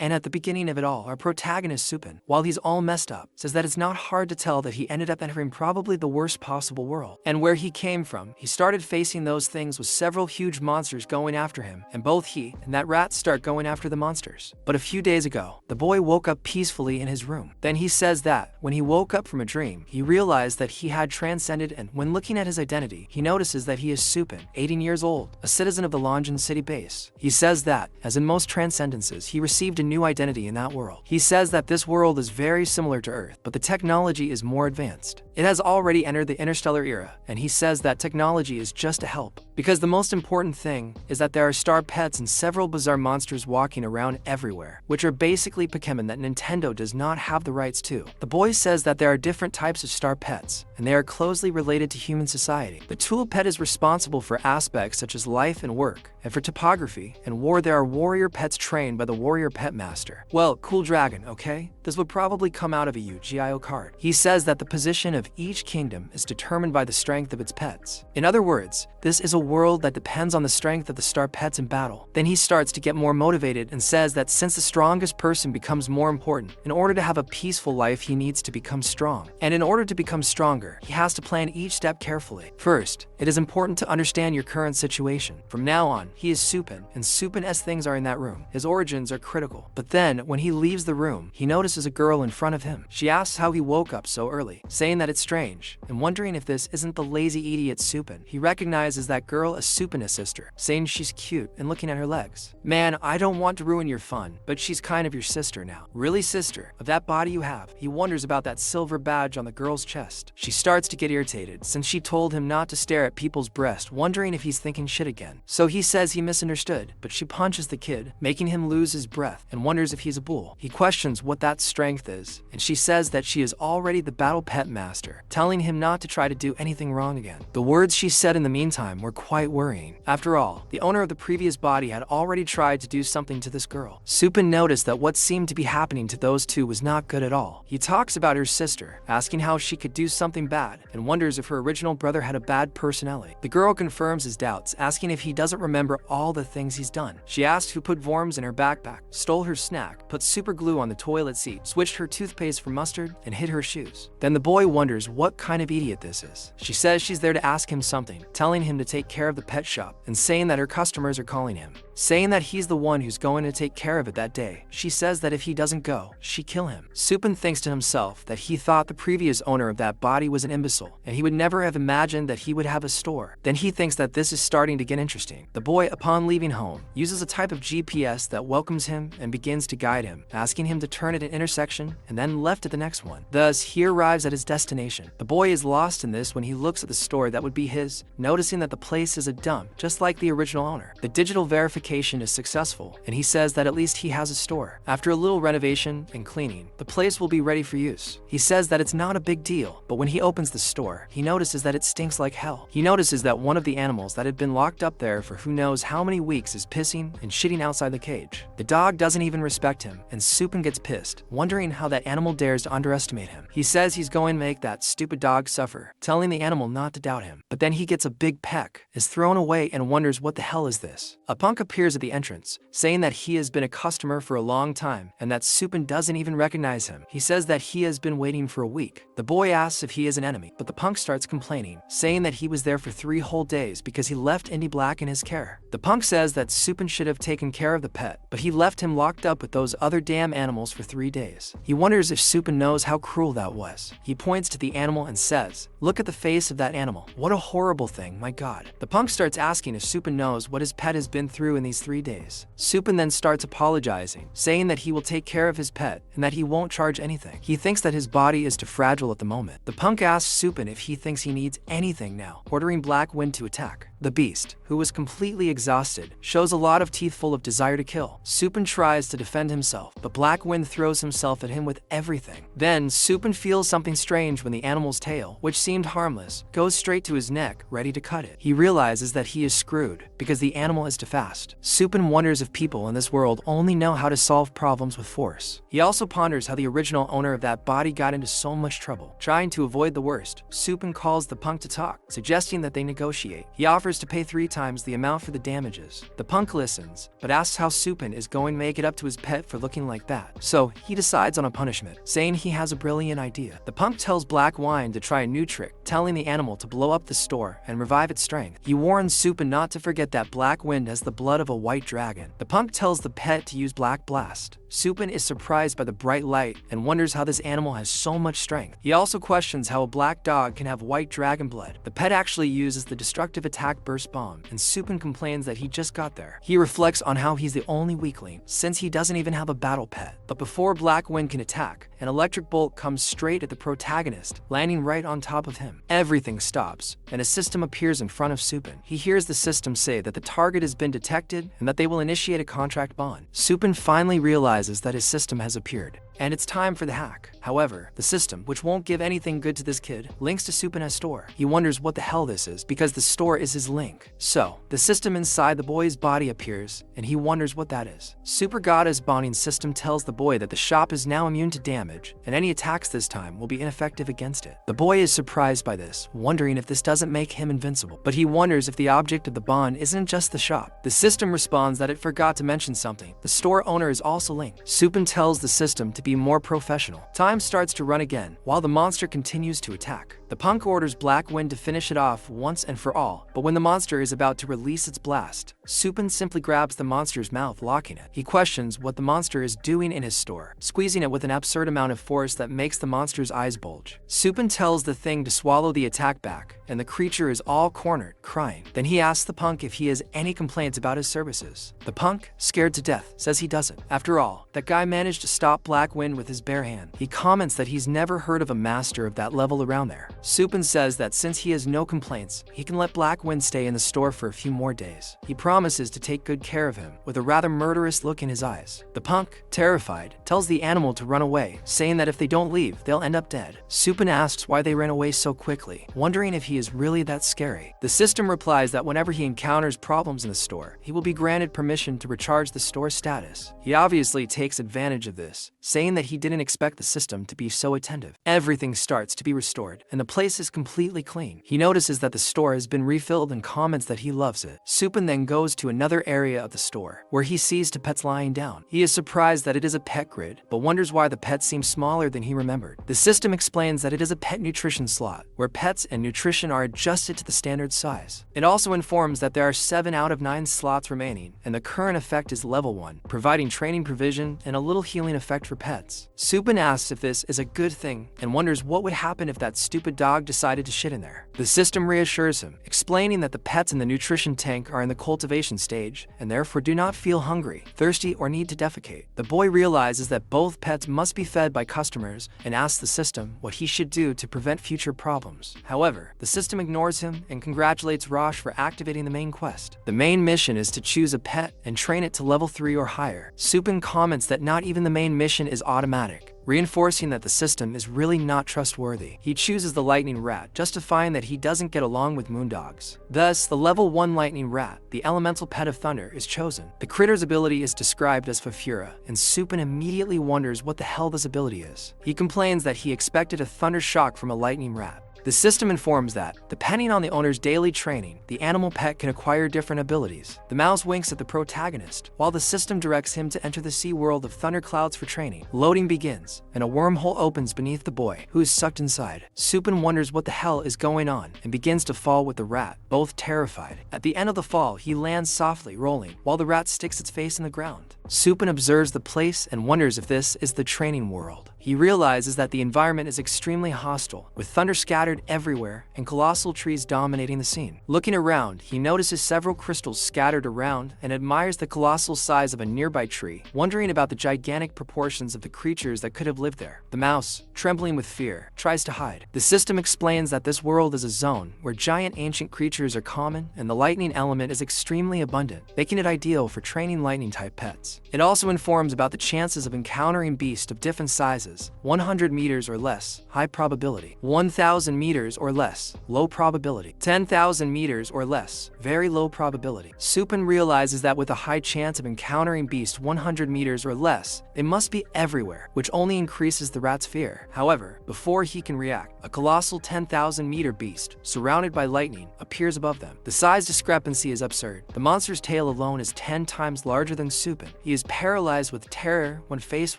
And at the beginning of it all, our protagonist Supin, while he's all messed up, says that it's not hard to tell that he ended up entering probably the worst possible world. And where he came from, he started facing those things with several huge monsters going after him, and both he and that rat start going after the monsters. But a few days ago, the boy woke up peacefully in his room. Then he says that, when he woke up from a dream, he realized that he had transcended, and when looking at his identity, he notices that he is Supin, 18 years old, a citizen of the Longjin city base. He says that, as in most transcendences, he received a new identity in that world. He says that this world is very similar to Earth, but the technology is more advanced. It has already entered the interstellar era, and he says that technology is just a help. Because the most important thing is that there are star pets and several bizarre monsters walking around everywhere, which are basically Pokemon that Nintendo does not have the rights to. The boy says that there are different types of star pets, and they are closely related to human society. The tool pet is responsible for aspects such as life and work, and for topography and war there are warrior pets trained by the warrior pet master. Well, cool dragon, okay? This would probably come out of a Yu-Gi-Oh card. He says that the position of each kingdom is determined by the strength of its pets. In other words, this is a world that depends on the strength of the star pets in battle. Then he starts to get more motivated and says that since the strongest person becomes more important, in order to have a peaceful life he needs to become strong. And in order to become stronger, he has to plan each step carefully. First, it is important to understand your current situation. From now on, he is Supin, and Supin as things are in that room. His origins are critical. But then, when he leaves the room, he notices a girl in front of him. She asks how he woke up so early, saying that it's strange, and wondering if this isn't the lazy idiot Supin. He recognizes that girl as Supina's sister, saying she's cute and looking at her legs. Man, I don't want to ruin your fun, but she's kind of your sister now. Really, sister? Of that body you have? He wonders about that silver badge on the girl's chest. She starts to get irritated since she told him not to stare at people's breasts, wondering if he's thinking shit again. So he says he misunderstood, but she punches the kid, making him lose his breath, and wonders if he's a bull. He questions what that strength is, and she says that she is already the battle pet master, telling him not to try to do anything wrong again. The words she said in the meantime were quite worrying. After all, the owner of the previous body had already tried to do something to this girl. Supin noticed that what seemed to be happening to those two was not good at all. He talks about her sister, asking how she could do something bad, and wonders if her original brother had a bad personality. The girl confirms his doubts, asking if he doesn't remember all the things he's done. She asked who put worms in her backpack, stole her snack, put super glue on the toilet seat, switched her toothpaste for mustard, and hid her shoes. Then the boy wonders what kind of idiot this is. She says she's there to ask him something, telling him to take care of the pet shop, and saying that her customers are calling him, saying that he's the one who's going to take care of it that day. She says that if he doesn't go, she kill him. Supin thinks to himself that he thought the previous owner of that body was an imbecile, and he would never have imagined that he would have a store. Then he thinks that this is starting to get interesting. The boy, upon leaving home, uses a type of GPS that welcomes him and begins to guide him, asking him to turn at an intersection and then left at the next one. Thus, he arrives at his destination. The boy is lost in this when he looks at the store that would be his, noticing that the place is a dump, just like the original owner. The digital verification is successful, and he says that at least he has a store. After a little renovation and cleaning, the place will be ready for use. He says that it's not a big deal, but when he opens the store, he notices that it stinks like hell. He notices that one of the animals that had been locked up there for who knows how many weeks is pissing and shitting outside the cage. The dog doesn't even respect him, and Supin gets pissed, wondering how that animal dares to underestimate him. He says he's going to make that stupid dog suffer, telling the animal not to doubt him. But then he gets a big peck, is thrown away, and wonders what the hell is this. A punk appears at the entrance, saying that he has been a customer for a long time, and that Supin doesn't even recognize him. He says that he has been waiting for a week. The boy asks if he is an enemy, but the punk starts complaining, saying that he was there for 3 whole days because he left Indy Black in his care. The punk says that Supin should have taken care of the pet, but he left him locked up with those other damn animals for 3 days. He wonders if Supin knows how cruel that was. He points to the animal and says, "Look at the face of that animal. What a horrible thing, my god." The punk starts asking if Supin knows what his pet has been through in these 3 days. Supin then starts apologizing, saying that he will take care of his pet and that he won't charge anything. He thinks that his body is too fragile at the moment. The punk asks Supin if he thinks he needs anything now, ordering Black Wind to attack. The beast, who was completely exhausted, shows a lot of teeth full of desire to kill. Supin tries to defend himself, but Black Wind throws himself at him with everything. Then, Supin feels something strange when the animal's tail, which seemed harmless, goes straight to his neck, ready to cut it. He realizes that he is screwed, because the animal is too fast. protagonist. Supin wonders if people in this world only know how to solve problems with force. He also ponders how the original owner of that body got into so much trouble. Trying to avoid the worst, Supin calls the punk to talk, suggesting that they negotiate. He offers to pay 3 times the amount for the damages. The punk listens, but asks how Supin is going to make it up to his pet for looking like that. So he decides on a punishment, saying he has a brilliant idea. The punk tells Black Wine to try a new trick, telling the animal to blow up the store and revive its strength. He warns Supin not to forget that Black Wind has the blood of a white dragon. The punk tells the pet to use Black Blast. Supin is surprised by the bright light and wonders how this animal has so much strength. He also questions how a black dog can have white dragon blood. The pet actually uses the destructive attack burst bomb, and Supin complains that he just got there. He reflects on how he's the only weakling, since he doesn't even have a battle pet. But before Black Wind can attack, an electric bolt comes straight at the protagonist, landing right on top of him. Everything stops, and a system appears in front of Supin. He hears the system say that the target has been detected and that they will initiate a contract bond. Supin finally realizes that his system has appeared, and it's time for the hack. However, the system, which won't give anything good to this kid, links to Supin's store. He wonders what the hell this is, because the store is his link. So, the system inside the boy's body appears, and he wonders what that is. Super Goddess bonding system tells the boy that the shop is now immune to damage, and any attacks this time will be ineffective against it. The boy is surprised by this, wondering if this doesn't make him invincible. But he wonders if the object of the bond isn't just the shop. The system responds that it forgot to mention something. The store owner is also linked. Supin tells the system to be more professional. Time starts to run again, while the monster continues to attack. The punk orders Black Wind to finish it off once and for all, but when the monster is about to release its blast, Supin simply grabs the monster's mouth, locking it. He questions what the monster is doing in his store, squeezing it with an absurd amount of force that makes the monster's eyes bulge. Supin tells the thing to swallow the attack back, and the creature is all cornered, crying. Then he asks the punk if he has any complaints about his services. The punk, scared to death, says he doesn't. After all, that guy managed to stop Black Wind with his bare hand. He comments that he's never heard of a master of that level around there. Supin says that since he has no complaints, he can let Black Wind stay in the store for a few more days. He promises to take good care of him, with a rather murderous look in his eyes. The punk, terrified, tells the animal to run away, saying that if they don't leave, they'll end up dead. Supin asks why they ran away so quickly, wondering if he is really that scary. The system replies that whenever he encounters problems in the store, he will be granted permission to recharge the store's status. He obviously takes advantage of this, saying that he didn't expect the system to be so attentive. Everything starts to be restored, and the place is completely clean. He notices that the store has been refilled and comments that he loves it. Supin then goes to another area of the store, where he sees 2 pets lying down. He is surprised that it is a pet grid, but wonders why the pet seems smaller than he remembered. The system explains that it is a pet nutrition slot, where pets and nutrition are adjusted to the standard size. It also informs that there are 7 out of 9 slots remaining, and the current effect is level 1, providing training provision and a little healing effect for pets. Supin asks if this is a good thing, and wonders what would happen if that stupid dog decided to shit in there. The system reassures him, explaining that the pets in the nutrition tank are in the cultivation stage, and therefore do not feel hungry, thirsty, or need to defecate. The boy realizes that both pets must be fed by customers, and asks the system what he should do to prevent future problems. However, the system ignores him and congratulates Rosh for activating the main quest. The main mission is to choose a pet and train it to level 3 or higher. Supin comments that not even the main mission is automatic, reinforcing that the system is really not trustworthy. He chooses the lightning rat, justifying that he doesn't get along with moondogs. Thus, the level 1 lightning rat, the elemental pet of thunder, is chosen. The critter's ability is described as Fafura, and Supin immediately wonders what the hell this ability is. He complains that he expected a thunder shock from a lightning rat. The system informs that, depending on the owner's daily training, the animal pet can acquire different abilities. The mouse winks at the protagonist, while the system directs him to enter the sea world of thunderclouds for training. Loading begins, and a wormhole opens beneath the boy, who is sucked inside. Supin wonders what the hell is going on, and begins to fall with the rat, both terrified. At the end of the fall, he lands softly, rolling, while the rat sticks its face in the ground. Supin observes the place and wonders if this is the training world. He realizes that the environment is extremely hostile, with thunder scattered everywhere and colossal trees dominating the scene. Looking around, he notices several crystals scattered around and admires the colossal size of a nearby tree, wondering about the gigantic proportions of the creatures that could have lived there. The mouse, trembling with fear, tries to hide. The system explains that this world is a zone where giant ancient creatures are common and the lightning element is extremely abundant, making it ideal for training lightning-type pets. It also informs about the chances of encountering beasts of different sizes, chances, 100 meters or less, high probability, 1,000 meters or less, low probability, 10,000 meters or less, very low probability. Supin realizes that with a high chance of encountering beast 100 meters or less, they must be everywhere, which only increases the rat's fear. However, before he can react, a colossal 10,000 meter beast, surrounded by lightning, appears above them. The size discrepancy is absurd. The monster's tail alone is 10 times larger than Supin. He is paralyzed with terror when faced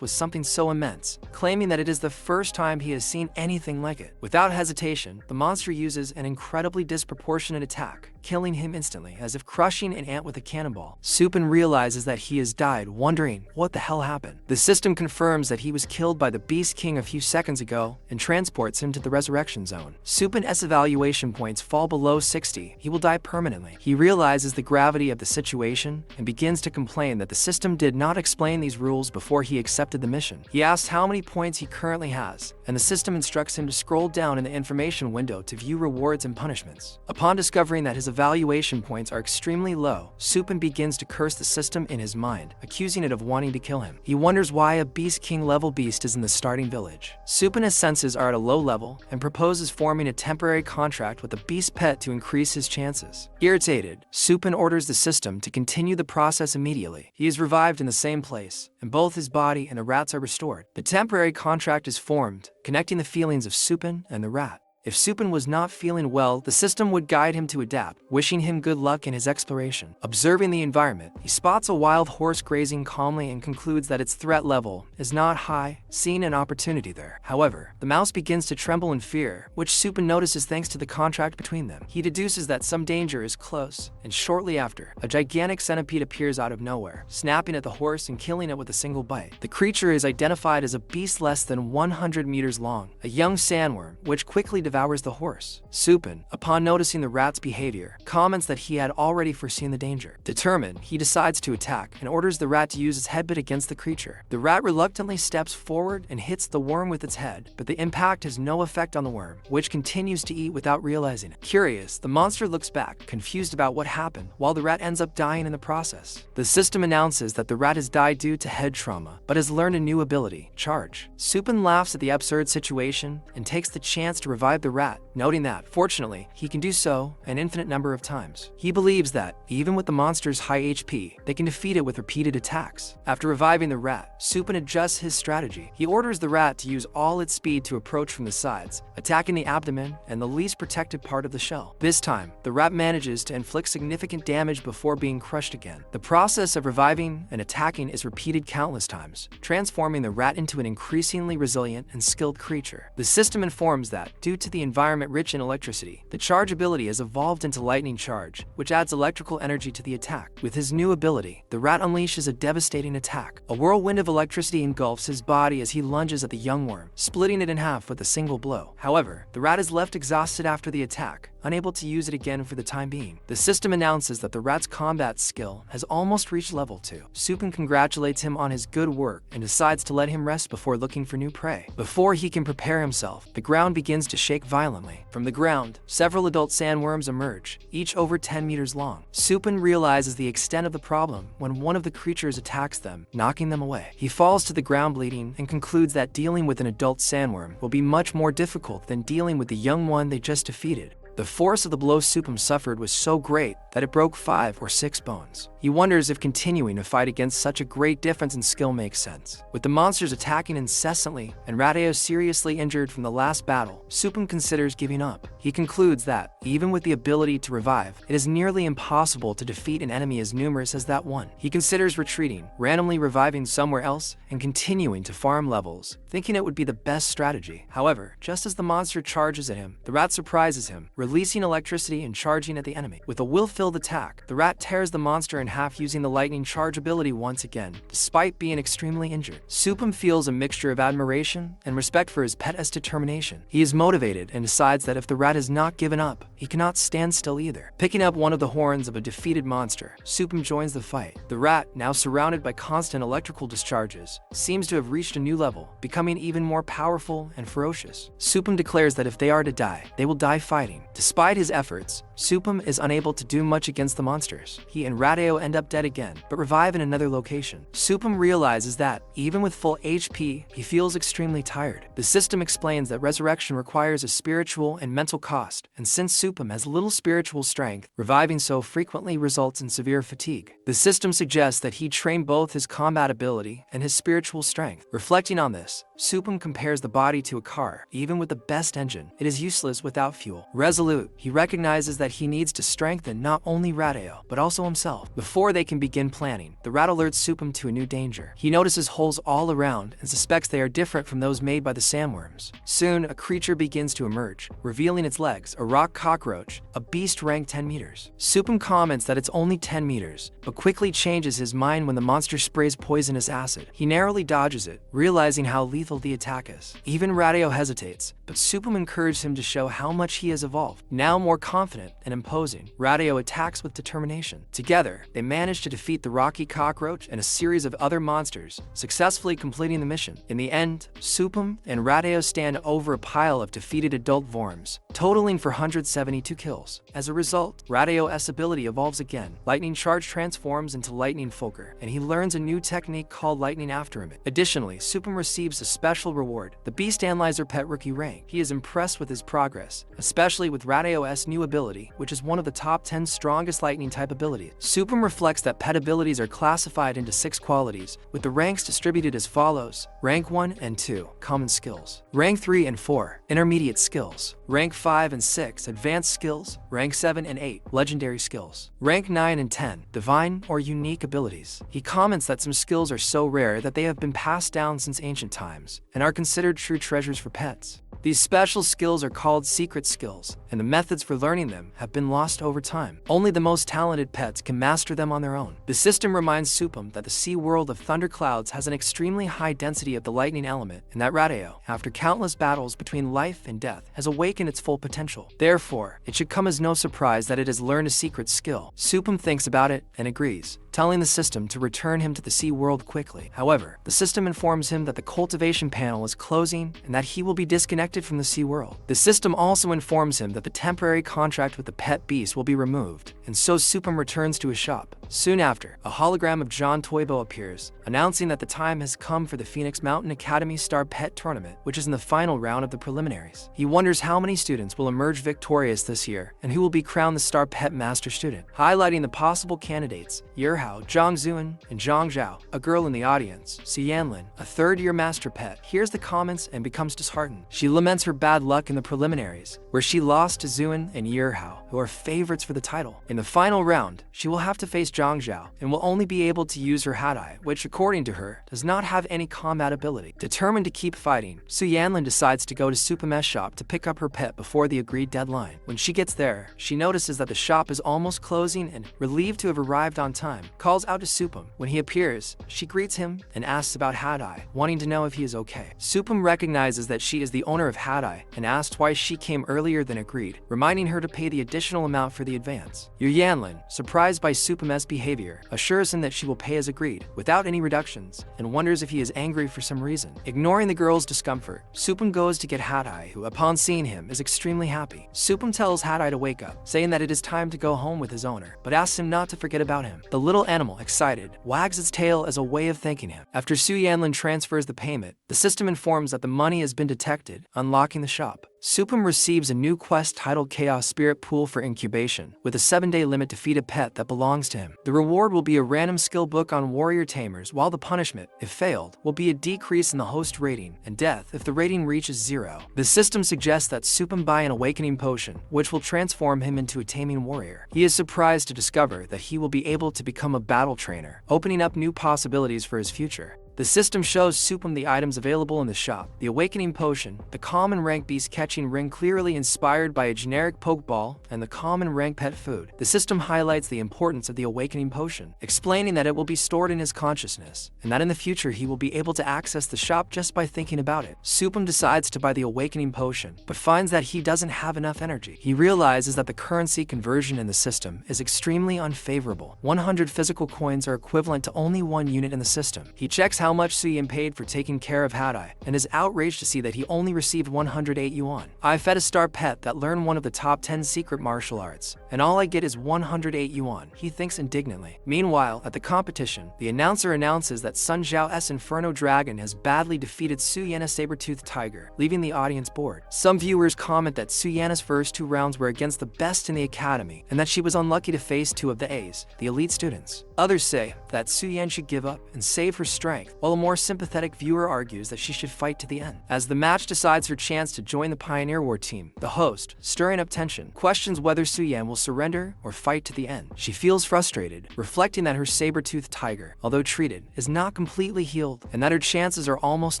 with something so immense, claiming that it is the first time he has seen anything like it. Without hesitation, the monster uses an incredibly disproportionate attack, killing him instantly, as if crushing an ant with a cannonball. Supin realizes that he has died, wondering what the hell happened. The system confirms that he was killed by the Beast King a few seconds ago and transports him to the resurrection zone. Supin's evaluation points fall below 60. He will die permanently. He realizes the gravity of the situation and begins to complain that the system did not explain these rules before he accepted the mission. He asks how many points he currently has, and the system instructs him to scroll down in the information window to view rewards and punishments. Upon discovering that his evaluation points are extremely low, Supin begins to curse the system in his mind, accusing it of wanting to kill him. He wonders why a Beast King level beast is in the starting village. Supin's senses are at a low level and proposes forming a temporary contract with a beast pet to increase his chances. Irritated, Supin orders the system to continue the process immediately. He is revived in the same place, and both his body and the rat's are restored. The temporary contract is formed, connecting the feelings of Supin and the rat. If Supin was not feeling well, the system would guide him to adapt, wishing him good luck in his exploration. Observing the environment, he spots a wild horse grazing calmly and concludes that its threat level is not high, seeing an opportunity there. However, the mouse begins to tremble in fear, which Supin notices thanks to the contract between them. He deduces that some danger is close, and shortly after, a gigantic centipede appears out of nowhere, snapping at the horse and killing it with a single bite. The creature is identified as a beast less than 100 meters long, a young sandworm, which quickly devours the horse. Supin, upon noticing the rat's behavior, comments that he had already foreseen the danger. Determined, he decides to attack and orders the rat to use its headbutt against the creature. The rat reluctantly steps forward and hits the worm with its head, but the impact has no effect on the worm, which continues to eat without realizing it. Curious, the monster looks back, confused about what happened, while the rat ends up dying in the process. The system announces that the rat has died due to head trauma, but has learned a new ability, Charge. Supin laughs at the absurd situation and takes the chance to revive the rat, noting that, fortunately, he can do so an infinite number of times. He believes that, even with the monster's high HP, they can defeat it with repeated attacks. After reviving the rat, Supin adjusts his strategy. He orders the rat to use all its speed to approach from the sides, attacking the abdomen and the least protected part of the shell. This time, the rat manages to inflict significant damage before being crushed again. The process of reviving and attacking is repeated countless times, transforming the rat into an increasingly resilient and skilled creature. The system informs that, due to the environment rich in electricity, the charge ability has evolved into lightning charge, which adds electrical energy to the attack. With his new ability, the rat unleashes a devastating attack. A whirlwind of electricity engulfs his body as he lunges at the young worm, splitting it in half with a single blow. However, the rat is left exhausted after the attack, unable to use it again for the time being. The system announces that the rat's combat skill has almost reached level 2. Supin congratulates him on his good work and decides to let him rest before looking for new prey. Before he can prepare himself, the ground begins to shake violently. From the ground, several adult sandworms emerge, each over 10 meters long. Supin realizes the extent of the problem when one of the creatures attacks them, knocking them away. He falls to the ground bleeding and concludes that dealing with an adult sandworm will be much more difficult than dealing with the young one they just defeated. The force of the blow Supin suffered was so great that it broke 5 or 6 bones. He wonders if continuing to fight against such a great difference in skill makes sense. With the monsters attacking incessantly and Rateo seriously injured from the last battle, Supin considers giving up. He concludes that, even with the ability to revive, it is nearly impossible to defeat an enemy as numerous as that one. He considers retreating, randomly reviving somewhere else, and continuing to farm levels, thinking it would be the best strategy. However, just as the monster charges at him, the rat surprises him, releasing electricity and charging at the enemy. With a will-filled attack, the rat tears the monster in half using the lightning charge ability once again, despite being extremely injured. Supin feels a mixture of admiration and respect for his pet's determination. He is motivated and decides that if the rat has not given up, he cannot stand still either. Picking up one of the horns of a defeated monster, Supin joins the fight. The rat, now surrounded by constant electrical discharges, seems to have reached a new level, becoming even more powerful and ferocious. Supin declares that if they are to die, they will die fighting. Despite his efforts, Supam is unable to do much against the monsters. He and Radeo end up dead again, but revive in another location. Supam realizes that, even with full HP, he feels extremely tired. The system explains that resurrection requires a spiritual and mental cost, and since Supam has little spiritual strength, reviving so frequently results in severe fatigue. The system suggests that he train both his combat ability and his spiritual strength. Reflecting on this, Supam compares the body to a car. Even with the best engine, it is useless without fuel. Resolute, he recognizes that he needs to strengthen not only Radeo, but also himself. Before they can begin planning, the rat alerts Supam to a new danger. He notices holes all around and suspects they are different from those made by the sandworms. Soon, a creature begins to emerge, revealing its legs, a rock cockroach, a beast ranked 10 meters. Supam comments that it's only 10 meters, but quickly changes his mind when the monster sprays poisonous acid. He narrowly dodges it, realizing how lethal the attack is. Even Radeo hesitates, but Supam encourages him to show how much he has evolved. Now more confident and imposing, Radeo attacks with determination. Together, they manage to defeat the rocky cockroach and a series of other monsters, successfully completing the mission. In the end, Supam and Radeo stand over a pile of defeated adult worms, totaling for 172 kills. As a result, Radeo's ability evolves again. Lightning Charge transforms into Lightning Fulgur, and he learns a new technique called Lightning Afteremit. Additionally, Supam receives a special reward, the Beast Analyzer Pet Rookie rank. He is impressed with his progress, especially with Radeo's new ability, which is one of the top 10 strongest lightning type abilities. Supam reflects that pet abilities are classified into 6 qualities, with the ranks distributed as follows: Rank 1 and 2, Common Skills; Rank 3 and 4, Intermediate Skills; Rank 5 and 6, Advanced Skills; Rank 7 and 8, Legendary Skills; Rank 9 and 10, Divine or Unique Abilities. He comments that some skills are so rare that they have been passed down since ancient times, and are considered true treasures for pets. These special skills are called secret skills, and the methods for learning them have been lost over time. Only the most talented pets can master them on their own. The system reminds Supam that the sea world of thunderclouds has an extremely high density of the lightning element, and that Radeo, after countless battles between life and death, has awakened its full potential. Therefore, it should come as no surprise that it has learned a secret skill. Supam thinks about it and agrees, telling the system to return him to the sea world quickly. However, the system informs him that the cultivation panel is closing and that he will be disconnected from the sea world. The system also informs him that the temporary contract with the pet beast will be removed, and so Supam returns to his shop. Soon after, a hologram of John Toibo appears, announcing that the time has come for the Phoenix Mountain Academy Star Pet Tournament, which is in the final round of the preliminaries. He wonders how many students will emerge victorious this year, and who will be crowned the Star Pet Master Student. Highlighting the possible candidates, Yerhao, Zhang Zuan, and Zhang Zhao, a girl in the audience, Su Yanlin, a third-year master pet, hears the comments and becomes disheartened. She laments her bad luck in the preliminaries, where she lost to Zuan and Yerhao, who are favorites for the title. In the final round, she will have to face Zhang Zhao, and will only be able to use her Hadai, which, according to her, does not have any combat ability. Determined to keep fighting, Su Yanlin decides to go to Supam's shop to pick up her pet before the agreed deadline. When she gets there, she notices that the shop is almost closing and, relieved to have arrived on time, calls out to Supam. When he appears, she greets him and asks about Hadai, wanting to know if he is okay. Supam recognizes that she is the owner of Hadai and asks why she came earlier than agreed, reminding her to pay the additional amount for the advance. Yu Yanlin, surprised by Supam's behavior, assures him that she will pay as agreed, without any reductions, and wonders if he is angry for some reason. Ignoring the girl's discomfort, Supam goes to get Hadai, who, upon seeing him, is extremely happy. Supam tells Hadai to wake up, saying that it is time to go home with his owner, but asks him not to forget about him. The little animal, excited, wags its tail as a way of thanking him. After Su Yanlin transfers the payment, the system informs that the money has been detected, unlocking the shop. Supam receives a new quest titled Chaos Spirit Pool for Incubation, with a 7-day limit to feed a pet that belongs to him. The reward will be a random skill book on warrior tamers, while the punishment, if failed, will be a decrease in the host rating, and death if the rating reaches 0. The system suggests that Supam buy an awakening potion, which will transform him into a taming warrior. He is surprised to discover that he will be able to become a battle trainer, opening up new possibilities for his future. The system shows Supam the items available in the shop: the Awakening Potion, the Common Rank Beast Catching Ring clearly inspired by a generic Pokeball, and the Common Rank Pet Food. The system highlights the importance of the Awakening Potion, explaining that it will be stored in his consciousness, and that in the future he will be able to access the shop just by thinking about it. Supam decides to buy the Awakening Potion, but finds that he doesn't have enough energy. He realizes that the currency conversion in the system is extremely unfavorable. 100 physical coins are equivalent to only 1 unit in the system. He checks how much Su-Yan paid for taking care of Hadai, and is outraged to see that he only received 108 yuan. I fed a star pet that learned one of the top 10 secret martial arts, and all I get is 108 yuan, he thinks indignantly. Meanwhile, at the competition, the announcer announces that Sun Zhao's Inferno Dragon has badly defeated Su-Yan's saber-toothed tiger, leaving the audience bored. Some viewers comment that Su-Yan's first 2 rounds were against the best in the academy, and that she was unlucky to face 2 of the A's, the elite students. Others say that Su-Yan should give up and save her strength, while a more sympathetic viewer argues that she should fight to the end. As the match decides her chance to join the Pioneer War team, the host, stirring up tension, questions whether Su-Yan will surrender or fight to the end. She feels frustrated, reflecting that her saber-toothed tiger, although treated, is not completely healed, and that her chances are almost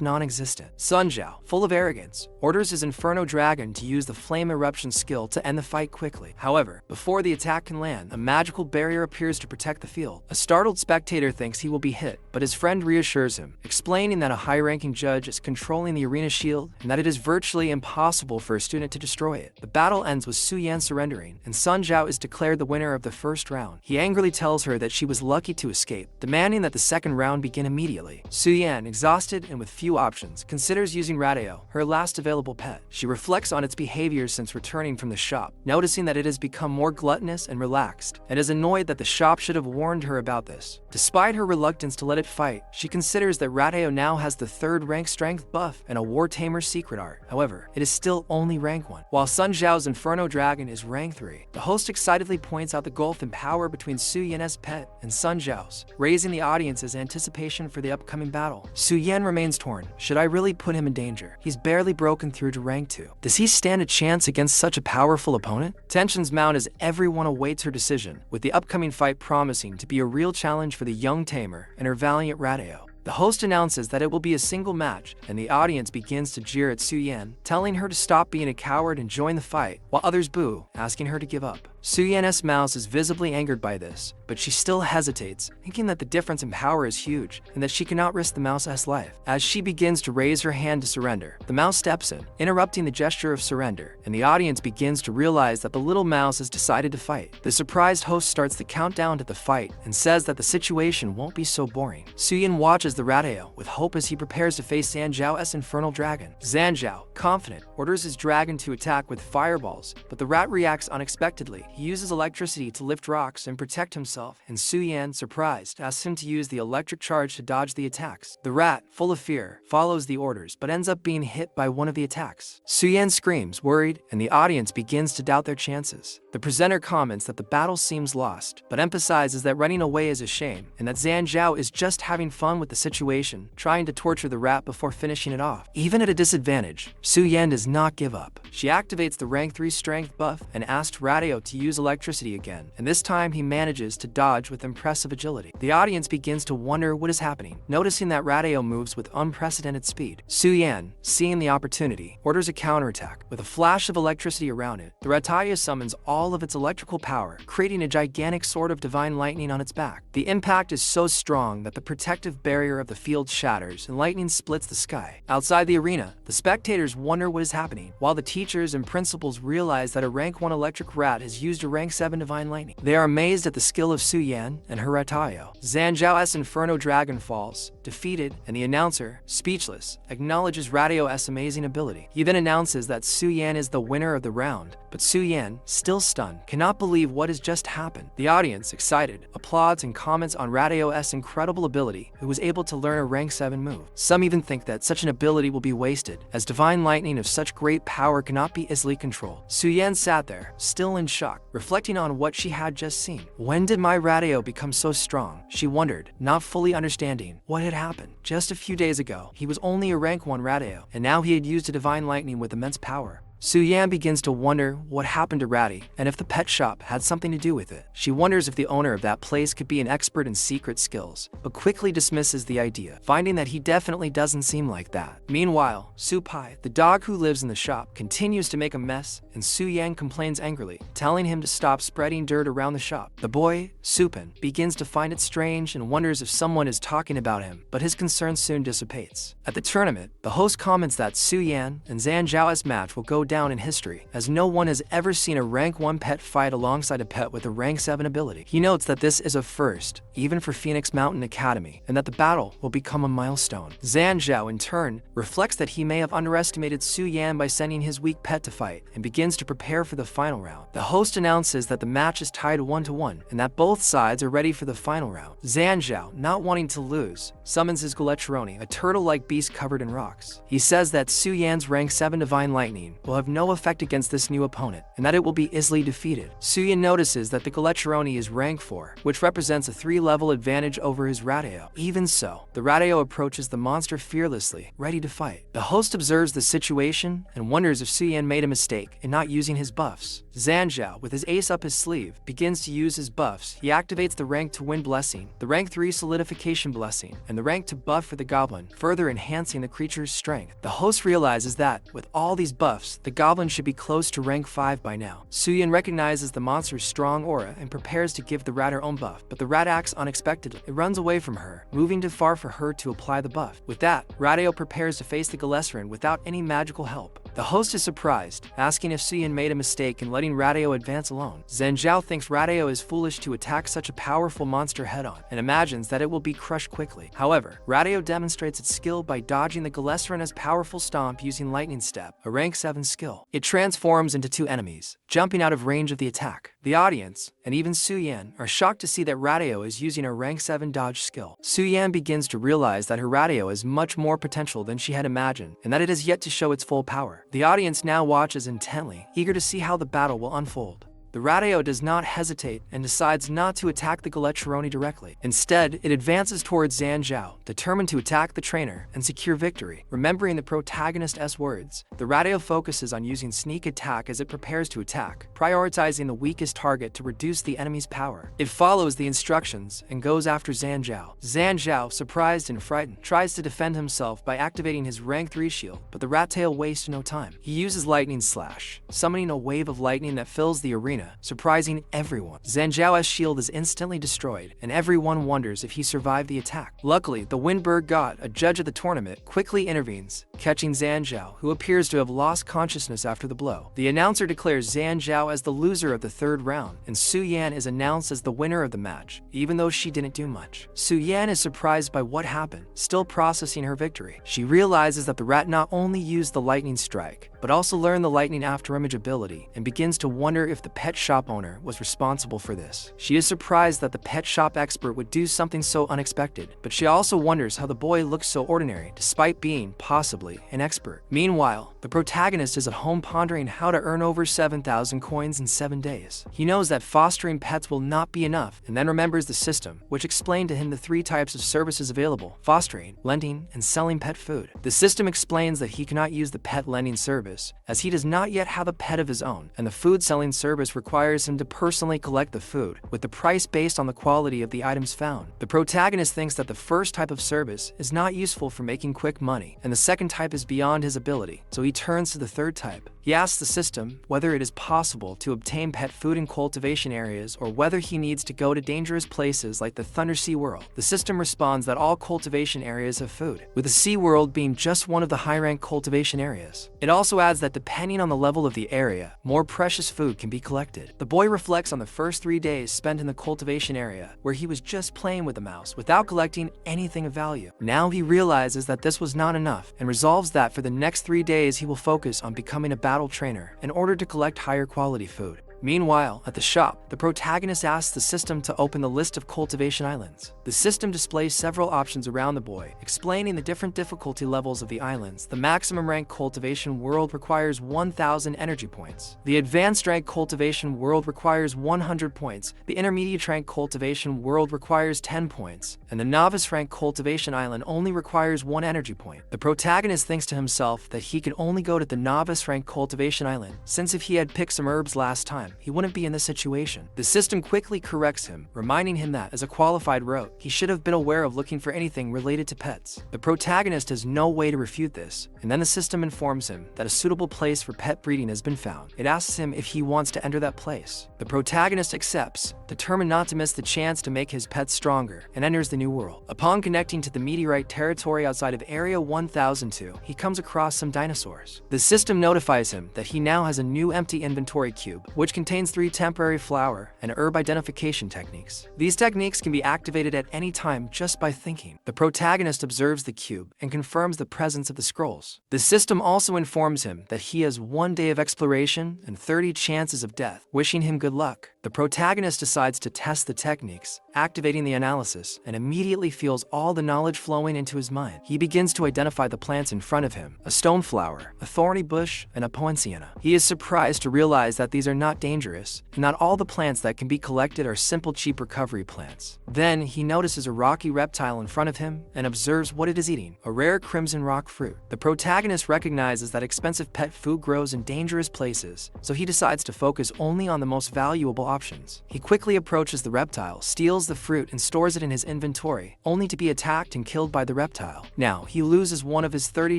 non-existent. Sun Zhao, full of arrogance, orders his Inferno Dragon to use the Flame Eruption skill to end the fight quickly. However, before the attack can land, a magical barrier appears to protect the field. A startled spectator thinks he will be hit, but his friend reassures him, explaining that a high-ranking judge is controlling the arena shield and that it is virtually impossible for a student to destroy it. The battle ends with Su-Yan surrendering, and Sun Zhao is declared the winner of the first round. He angrily tells her that she was lucky to escape, demanding that the second round begin immediately. Su-Yan, exhausted and with few options, considers using Radeo, her last available pet. She reflects on its behavior since returning from the shop, noticing that it has become more gluttonous and relaxed, and is annoyed that the shop should have warned her about this. Despite her reluctance to let it fight, she considers that Radeo now has the 3rd rank strength buff and a War Tamer secret art. However, it is still only rank 1. While Sun Zhao's Inferno Dragon is rank 3, the host excitedly points out the gulf in power between Su-Yan's pet and Sun Zhao's, raising the audience's anticipation for the upcoming battle. Su-Yan remains torn. Should I really put him in danger? He's barely broken through to rank 2. Does he stand a chance against such a powerful opponent? Tensions mount as everyone awaits her decision, with the upcoming fight promising to be a real challenge for the young tamer and her valiant Radeo. The host announces that it will be a single match, and the audience begins to jeer at Su-Yan, telling her to stop being a coward and join the fight, while others boo, asking her to give up. Su-Yan's mouse is visibly angered by this, but she still hesitates, thinking that the difference in power is huge, and that she cannot risk the mouse's life. As she begins to raise her hand to surrender, the mouse steps in, interrupting the gesture of surrender, and the audience begins to realize that the little mouse has decided to fight. The surprised host starts the countdown to the fight, and says that the situation won't be so boring. Su-Yan watches the Radeo with hope as he prepares to face Zhan Zhao's Infernal Dragon. Zhan Zhao, confident, orders his dragon to attack with fireballs, but the rat reacts unexpectedly. He uses electricity to lift rocks and protect himself, and Su-Yan, surprised, asks him to use the electric charge to dodge the attacks. The rat, full of fear, follows the orders, but ends up being hit by one of the attacks. Su-Yan screams, worried, and the audience begins to doubt their chances. The presenter comments that the battle seems lost, but emphasizes that running away is a shame, and that Zhan Zhao is just having fun with the situation, trying to torture the rat before finishing it off. Even at a disadvantage, Su-Yan does not give up. She activates the rank 3 strength buff and asks Radeo to use electricity again, and this time he manages to dodge with impressive agility. The audience begins to wonder what is happening, noticing that Radeo moves with unprecedented speed. Su-Yan, seeing the opportunity, orders a counterattack. With a flash of electricity around it, the Rataya summons all of its electrical power, creating a gigantic sword of divine lightning on its back. The impact is so strong that the protective barrier of the field shatters and lightning splits the sky. Outside the arena, the spectators wonder what is happening, while the teachers and principals realize that a rank 1 electric rat has used a rank 7 divine lightning. They are amazed at the skill of Su-Yan and her Ratayo. Zhan Zhao's Inferno Dragon falls, defeated, and the announcer, speechless, acknowledges Radeo's amazing ability. He then announces that Su-Yan is the winner of the round, but Su-Yan, still stunned, cannot believe what has just happened. The audience, excited, applauds and comments on Radeo's incredible ability, who was able to learn a rank 7 move. Some even think that such an ability will be wasted, as divine lightning of such great power cannot be easily controlled. Su-Yan sat there, still in shock, reflecting on what she had just seen. When did my Radeo become so strong? She wondered, not fully understanding what had happened. Just a few days ago, he was only a rank 1 Radeo, and now he had used a divine lightning with immense power. Su-Yan begins to wonder what happened to Ratty, and if the pet shop had something to do with it. She wonders if the owner of that place could be an expert in secret skills, but quickly dismisses the idea, finding that he definitely doesn't seem like that. Meanwhile, Su-Pai, the dog who lives in the shop, continues to make a mess, and Su-Yan complains angrily, telling him to stop spreading dirt around the shop. The boy, Supin, begins to find it strange and wonders if someone is talking about him, but his concern soon dissipates. At the tournament, the host comments that Su-Yan and Zhan Zhao's match will go down down in history, as no one has ever seen a rank 1 pet fight alongside a pet with a rank 7 ability. He notes that this is a first, even for Phoenix Mountain Academy, and that the battle will become a milestone. Zhan Zhao, in turn, reflects that he may have underestimated Su Yan by sending his weak pet to fight, and begins to prepare for the final round. The host announces that the match is tied 1-1, and that both sides are ready for the final round. Zhan Zhao, not wanting to lose, summons his Galecheroni, a turtle-like beast covered in rocks. He says that Su Yan's rank 7 Divine Lightning will have no effect against this new opponent, and that it will be easily defeated. Su Yan notices that the Galecheroni is rank 4, which represents a 3-level advantage over his Rateo. Even so, the Rateo approaches the monster fearlessly, ready to fight. The host observes the situation and wonders if Su Yan made a mistake in not using his buffs. Zhan Zhao, with his ace up his sleeve, begins to use his buffs. He activates the rank to win blessing, the rank 3 solidification blessing, and the rank to buff for the goblin, further enhancing the creature's strength. The host realizes that, with all these buffs, the goblin should be close to rank 5 by now. Su Yan recognizes the monster's strong aura and prepares to give the rat her own buff, but the rat acts unexpectedly. It runs away from her, moving too far for her to apply the buff. With that, Rateo prepares to face the Galeserin without any magical help. The host is surprised, asking if Su Yan made a mistake in letting Rateo advance alone. Zhan Zhao thinks Rateo is foolish to attack such a powerful monster head-on, and imagines that it will be crushed quickly. However, Rateo demonstrates its skill by dodging the Galeserina's powerful stomp using Lightning Step, a rank 7 skill. It transforms into 2 enemies, jumping out of range of the attack. The audience, and even Su Yan, are shocked to see that Rateo is using a rank 7 dodge skill. Su Yan begins to realize that her Rateo has much more potential than she had imagined, and that it has yet to show its full power. The audience now watches intently, eager to see how the battle will unfold. The Rateo does not hesitate and decides not to attack the Galecheroni directly. Instead, it advances towards Zhan Zhao, determined to attack the trainer and secure victory. Remembering the protagonist's words, the Rateo focuses on using sneak attack as it prepares to attack, prioritizing the weakest target to reduce the enemy's power. It follows the instructions and goes after Zhan Zhao. Zhan Zhao, surprised and frightened, tries to defend himself by activating his rank 3 shield, but the rat tail wastes no time. He uses Lightning Slash, summoning a wave of lightning that fills the arena, surprising everyone. Zhan Zhao's shield is instantly destroyed, and everyone wonders if he survived the attack. Luckily, the Windberg God, a judge of the tournament, quickly intervenes, catching Zhan Zhao, who appears to have lost consciousness after the blow. The announcer declares Zhan Zhao as the loser of the 3rd round, and Su Yan is announced as the winner of the match, even though she didn't do much. Su Yan is surprised by what happened, still processing her victory. She realizes that the rat not only used the lightning strike, but also learned the lightning afterimage ability, and begins to wonder if the pet shop owner was responsible for this. She is surprised that the pet shop expert would do something so unexpected, but she also wonders how the boy looks so ordinary despite being, possibly, an expert. Meanwhile, the protagonist is at home pondering how to earn over 7,000 coins in 7 days. He knows that fostering pets will not be enough, and then remembers the system, which explained to him the 3 types of services available: fostering, lending, and selling pet food. The system explains that he cannot use the pet lending service, as he does not yet have a pet of his own, and the food selling service requires him to personally collect the food, with the price based on the quality of the items found. The protagonist thinks that the first type of service is not useful for making quick money, and the second type is beyond his ability, so he turns to the 3rd type. He asks the system whether it is possible to obtain pet food in cultivation areas or whether he needs to go to dangerous places like the Thundersea World. The system responds that all cultivation areas have food, with the Sea World being just one of the high-rank cultivation areas. It also adds that depending on the level of the area, more precious food can be collected. The boy reflects on the first 3 days spent in the cultivation area, where he was just playing with the mouse without collecting anything of value. Now he realizes that this was not enough, and resolves that for the next 3 days he will focus on becoming a battle trainer in order to collect higher quality food. Meanwhile, at the shop, the protagonist asks the system to open the list of cultivation islands. The system displays several options around the boy, explaining the different difficulty levels of the islands. The maximum rank cultivation world requires 1,000 energy points. The advanced rank cultivation world requires 100 points. The intermediate rank cultivation world requires 10 points. And the novice rank cultivation island only requires 1 energy point. The protagonist thinks to himself that he can only go to the novice rank cultivation island, since if he had picked some herbs last time, he wouldn't be in this situation. The system quickly corrects him, reminding him that, as a qualified rogue, he should have been aware of looking for anything related to pets. The protagonist has no way to refute this, and then the system informs him that a suitable place for pet breeding has been found. It asks him if he wants to enter that place. The protagonist accepts, determined not to miss the chance to make his pets stronger, and enters the new world. Upon connecting to the meteorite territory outside of Area 1002, he comes across some dinosaurs. The system notifies him that he now has a new empty inventory cube, which contains 3 temporary flower and herb identification techniques. These techniques can be activated at any time just by thinking. The protagonist observes the cube and confirms the presence of the scrolls. The system also informs him that he has 1 day of exploration and 30 chances of death, wishing him good luck. The protagonist decides to test the techniques, activating the analysis, and immediately feels all the knowledge flowing into his mind. He begins to identify the plants in front of him: a stoneflower, a thorny bush, and a poinciana. He is surprised to realize that these are not dangerous, and not all the plants that can be collected are simple, cheap recovery plants. Then he notices a rocky reptile in front of him and observes what it is eating: a rare crimson rock fruit. The protagonist recognizes that expensive pet food grows in dangerous places, so he decides to focus only on the most valuable options. He quickly approaches the reptile, steals the fruit, and stores it in his inventory, only to be attacked and killed by the reptile. Now, he loses 1 of his 30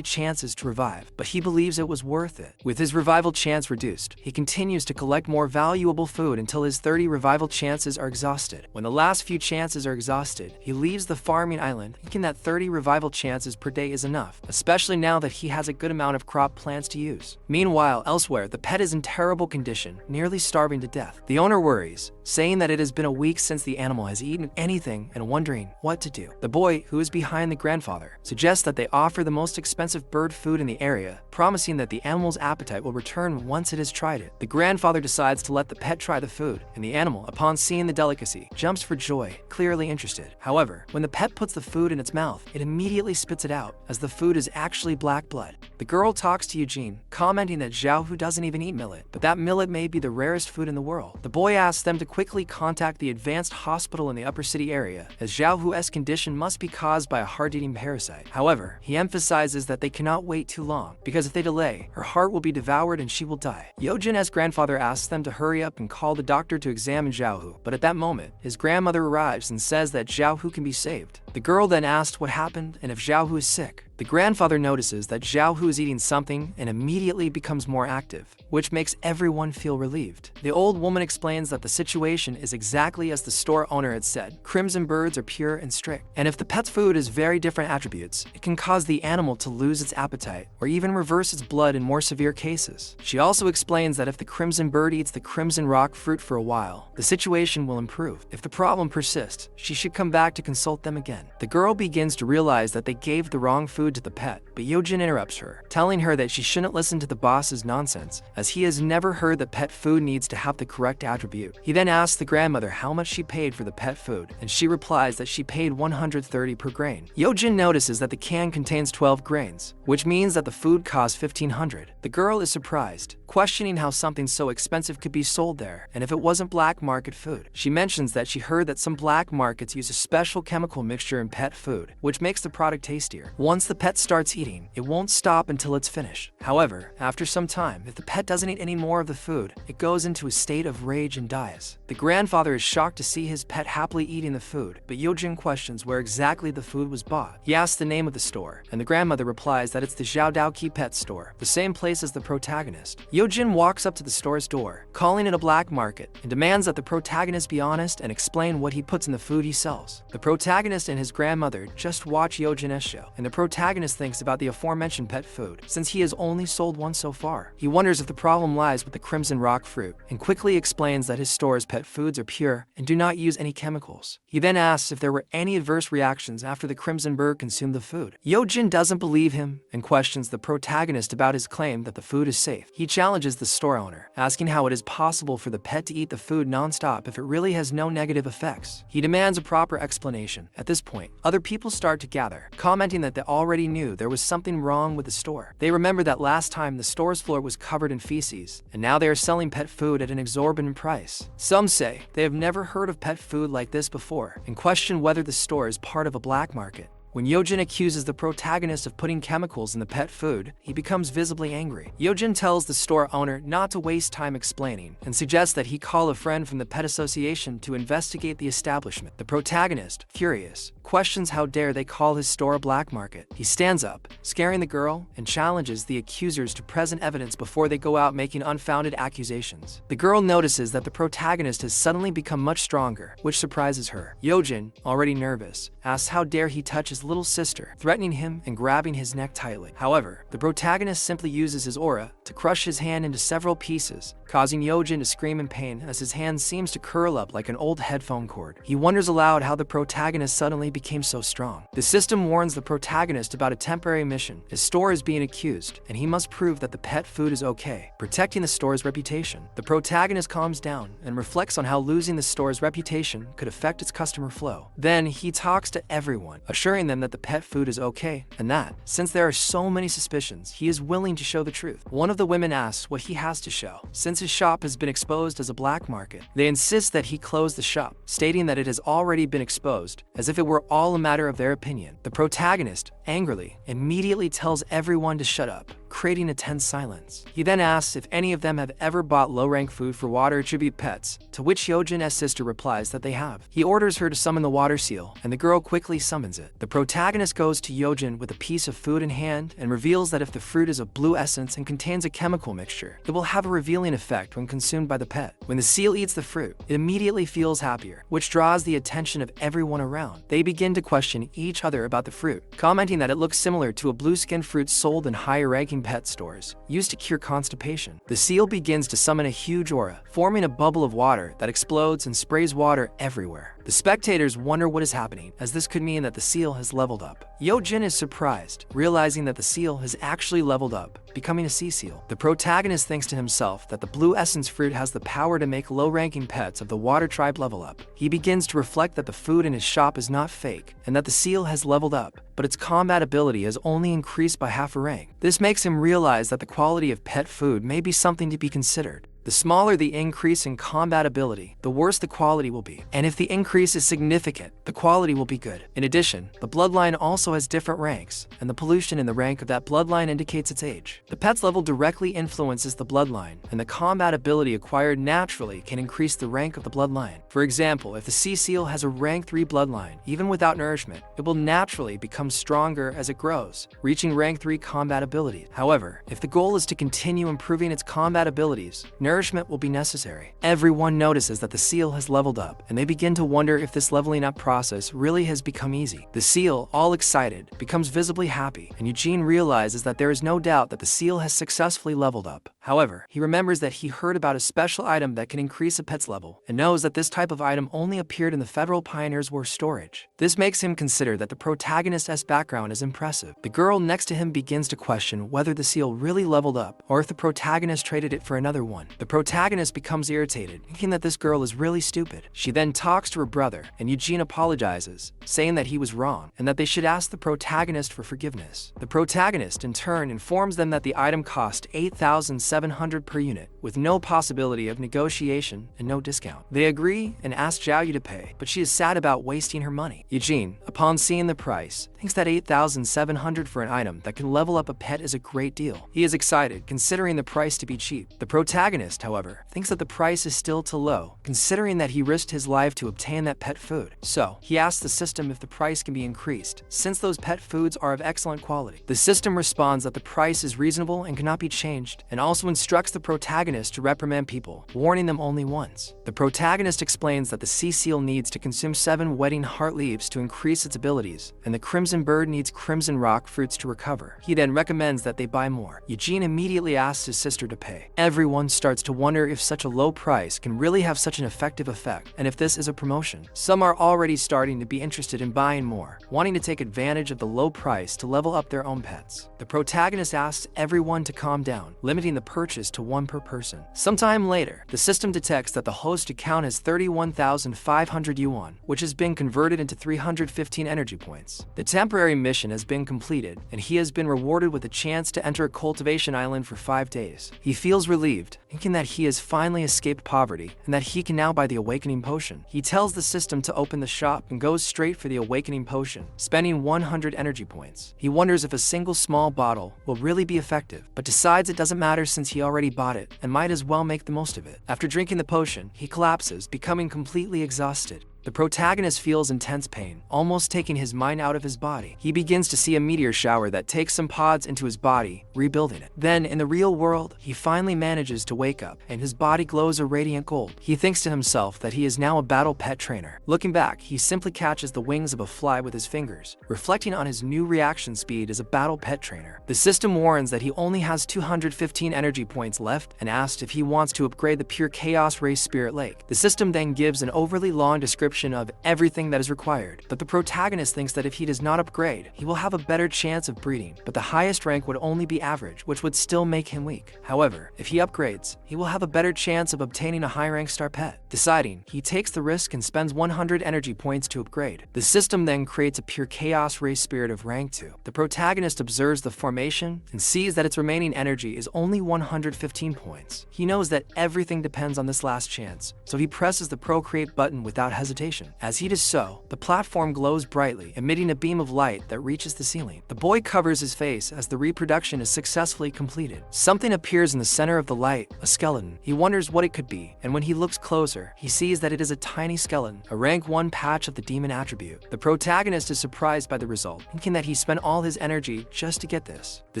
chances to revive, but he believes it was worth it. With his revival chance reduced, he continues to collect more valuable food until his 30 revival chances are exhausted. When the last few chances are exhausted, he leaves the farming island, thinking that 30 revival chances per day is enough, especially now that he has a good amount of crop plants to use. Meanwhile, elsewhere, the pet is in terrible condition, nearly starving to death. The owner worries, saying that it has been a week since the animal has eaten anything and wondering what to do. The boy, who is behind the grandfather, suggests that they offer the most expensive bird food in the area, promising that the animal's appetite will return once it has tried it. The grandfather decides to let the pet try the food, and the animal, upon seeing the delicacy, jumps for joy, clearly interested. However, when the pet puts the food in its mouth, it immediately spits it out, as the food is actually black blood. The girl talks to Eugene, commenting that Xiaohu doesn't even eat millet, but that millet may be the rarest food in the world. The boy asks them to quickly contact the advanced hospital in the upper city area, as Xiaohu's condition must be caused by a heart-eating parasite. However, he emphasizes that they cannot wait too long, because if they delay, her heart will be devoured and she will die. Yojin's grandfather asks them to hurry up and call the doctor to examine Xiaohu, but at that moment, his grandmother arrives and says that Xiaohu can be saved. The girl then asks what happened and if Xiaohu is sick. The grandfather notices that Xiaohu is eating something and immediately becomes more active, which makes everyone feel relieved. The old woman explains that the situation is exactly as the store owner had said. Crimson birds are pure and strict, and if the pet's food has very different attributes, it can cause the animal to lose its appetite or even reverse its blood in more severe cases. She also explains that if the crimson bird eats the crimson rock fruit for a while, the situation will improve. If the problem persists, she should come back to consult them again. The girl begins to realize that they gave the wrong food to the pet, but Yojin interrupts her, telling her that she shouldn't listen to the boss's nonsense, as he has never heard that pet food needs to have the correct attribute. He then asks the grandmother how much she paid for the pet food, and she replies that she paid 130 per grain. Yojin notices that the can contains 12 grains, which means that the food costs 1,500. The girl is surprised, questioning how something so expensive could be sold there, and if it wasn't black market food. She mentions that she heard that some black markets use a special chemical mixture in pet food, which makes the product tastier. Once the pet starts eating, it won't stop until it's finished. However, after some time, if the pet doesn't eat any more of the food, it goes into a state of rage and dies. The grandfather is shocked to see his pet happily eating the food, but Yojin questions where exactly the food was bought. He asks the name of the store, and the grandmother replies that it's the Xiaodaoqi pet store, the same place as the protagonist. Yojin walks up to the store's door, calling it a black market, and demands that the protagonist be honest and explain what he puts in the food he sells. The protagonist and his grandmother just watch Yojin's show, and the protagonist thinks about the aforementioned pet food, since he has only sold one so far. He wonders if the problem lies with the crimson rock fruit, and quickly explains that his store's pet foods are pure and do not use any chemicals. He then asks if there were any adverse reactions after the crimson bird consumed the food. Yojin doesn't believe him and questions the protagonist about his claim that the food is safe. He challenges the store owner, asking how it is possible for the pet to eat the food non-stop if it really has no negative effects. He demands a proper explanation. At this point, other people start to gather, commenting that they already knew there was something wrong with the store. They remember that last time the store's floor was covered in feces, and now they are selling pet food at an exorbitant price. Some say they have never heard of pet food like this before and question whether the store is part of a black market. When Yojin accuses the protagonist of putting chemicals in the pet food, he becomes visibly angry. Yojin tells the store owner not to waste time explaining and suggests that he call a friend from the pet association to investigate the establishment. The protagonist, furious, questions how dare they call his store a black market. He stands up, scaring the girl, and challenges the accusers to present evidence before they go out making unfounded accusations. The girl notices that the protagonist has suddenly become much stronger, which surprises her. Yojin, already nervous, asks how dare he touch his little sister, threatening him and grabbing his neck tightly. However, the protagonist simply uses his aura to crush his hand into several pieces, causing Yojin to scream in pain as his hand seems to curl up like an old headphone cord. He wonders aloud how the protagonist suddenly became so strong. The system warns the protagonist about a temporary mission. His store is being accused, and he must prove that the pet food is okay, protecting the store's reputation. The protagonist calms down and reflects on how losing the store's reputation could affect its customer flow. Then he talks to everyone, assuring them that the pet food is okay, and that, since there are so many suspicions, he is willing to show the truth. One of the women asks what he has to show, since his shop has been exposed as a black market. They insist that he close the shop, stating that it has already been exposed, as if it were all a matter of their opinion. The protagonist, angrily, immediately tells everyone to shut up, creating a tense silence. He then asks if any of them have ever bought low-rank food for water tribute pets, to which Yojin's sister replies that they have. He orders her to summon the water seal, and the girl quickly summons it. The protagonist goes to Yojin with a piece of food in hand and reveals that if the fruit is of blue essence and contains a chemical mixture, it will have a revealing effect when consumed by the pet. When the seal eats the fruit, it immediately feels happier, which draws the attention of everyone around. They begin to question each other about the fruit, commenting that it looks similar to a blue-skinned fruit sold in higher-ranking pet stores, used to cure constipation. The seal begins to summon a huge aura, forming a bubble of water that explodes and sprays water everywhere. The spectators wonder what is happening, as this could mean that the seal has leveled up. Yojin is surprised, realizing that the seal has actually leveled up, becoming a sea seal. The protagonist thinks to himself that the blue essence fruit has the power to make low-ranking pets of the water tribe level up. He begins to reflect that the food in his shop is not fake, and that the seal has leveled up, but its combat ability has only increased by half a rank. This makes him realize that the quality of pet food may be something to be considered. The smaller the increase in combat ability, the worse the quality will be. And if the increase is significant, the quality will be good. In addition, the bloodline also has different ranks, and the pollution in the rank of that bloodline indicates its age. The pet's level directly influences the bloodline, and the combat ability acquired naturally can increase the rank of the bloodline. For example, if the sea seal has a rank 3 bloodline, even without nourishment, it will naturally become stronger as it grows, reaching rank 3 combat ability. However, if the goal is to continue improving its combat abilities, nourishment will be necessary. Everyone notices that the seal has leveled up, and they begin to wonder if this leveling up process really has become easy. The seal, all excited, becomes visibly happy, and Eugene realizes that there is no doubt that the seal has successfully leveled up. However, he remembers that he heard about a special item that can increase a pet's level, and knows that this type of item only appeared in the Federal Pioneers' War storage. This makes him consider that the protagonist's background is impressive. The girl next to him begins to question whether the seal really leveled up, or if the protagonist traded it for another one. The protagonist becomes irritated, thinking that this girl is really stupid. She then talks to her brother, and Eugene apologizes, saying that he was wrong, and that they should ask the protagonist for forgiveness. The protagonist, in turn, informs them that the item cost 8,700 per unit, with no possibility of negotiation and no discount. They agree and ask Xiaoyu to pay, but she is sad about wasting her money. Eugene, upon seeing the price, thinks that 8,700 for an item that can level up a pet is a great deal. He is excited, considering the price to be cheap. The protagonist, however, thinks that the price is still too low, considering that he risked his life to obtain that pet food. So, he asks the system if the price can be increased, since those pet foods are of excellent quality. The system responds that the price is reasonable and cannot be changed, and also instructs the protagonist to reprimand people, warning them only once. The protagonist explains that the sea seal needs to consume 7 wedding heart leaves to increase its abilities, and the crimson bird needs crimson rock fruits to recover. He then recommends that they buy more. Eugene immediately asks his sister to pay. Everyone starts to wonder if such a low price can really have such an effective effect, and if this is a promotion. Some are already starting to be interested in buying more, wanting to take advantage of the low price to level up their own pets. The protagonist asks everyone to calm down, limiting the purchased to 1 per person. Sometime later, the system detects that the host account has 31,500 yuan, which has been converted into 315 energy points. The temporary mission has been completed, and he has been rewarded with a chance to enter a cultivation island for 5 days. He feels relieved, thinking that he has finally escaped poverty and that he can now buy the awakening potion. He tells the system to open the shop and goes straight for the awakening potion, spending 100 energy points. He wonders if a single small bottle will really be effective, but decides it doesn't matter since he already bought it and might as well make the most of it. After drinking the potion, he collapses, becoming completely exhausted. The protagonist feels intense pain, almost taking his mind out of his body. He begins to see a meteor shower that takes some pods into his body, rebuilding it. Then, in the real world, he finally manages to wake up, and his body glows a radiant gold. He thinks to himself that he is now a battle pet trainer. Looking back, he simply catches the wings of a fly with his fingers, reflecting on his new reaction speed as a battle pet trainer. The system warns that he only has 215 energy points left and asks if he wants to upgrade the pure chaos race spirit lake. The system then gives an overly long description of everything that is required, but the protagonist thinks that if he does not upgrade, he will have a better chance of breeding, but the highest rank would only be average, which would still make him weak. However, if he upgrades, he will have a better chance of obtaining a high rank star pet. Deciding, he takes the risk and spends 100 energy points to upgrade. The system then creates a pure chaos race spirit of rank 2. The protagonist observes the formation and sees that its remaining energy is only 115 points. He knows that everything depends on this last chance, so he presses the procreate button without hesitation. As he does so, the platform glows brightly, emitting a beam of light that reaches the ceiling. The boy covers his face as the reproduction is successfully completed. Something appears in the center of the light, a skeleton. He wonders what it could be, and when he looks closer, he sees that it is a tiny skeleton, a rank 1 patch of the demon attribute. The protagonist is surprised by the result, thinking that he spent all his energy just to get this. The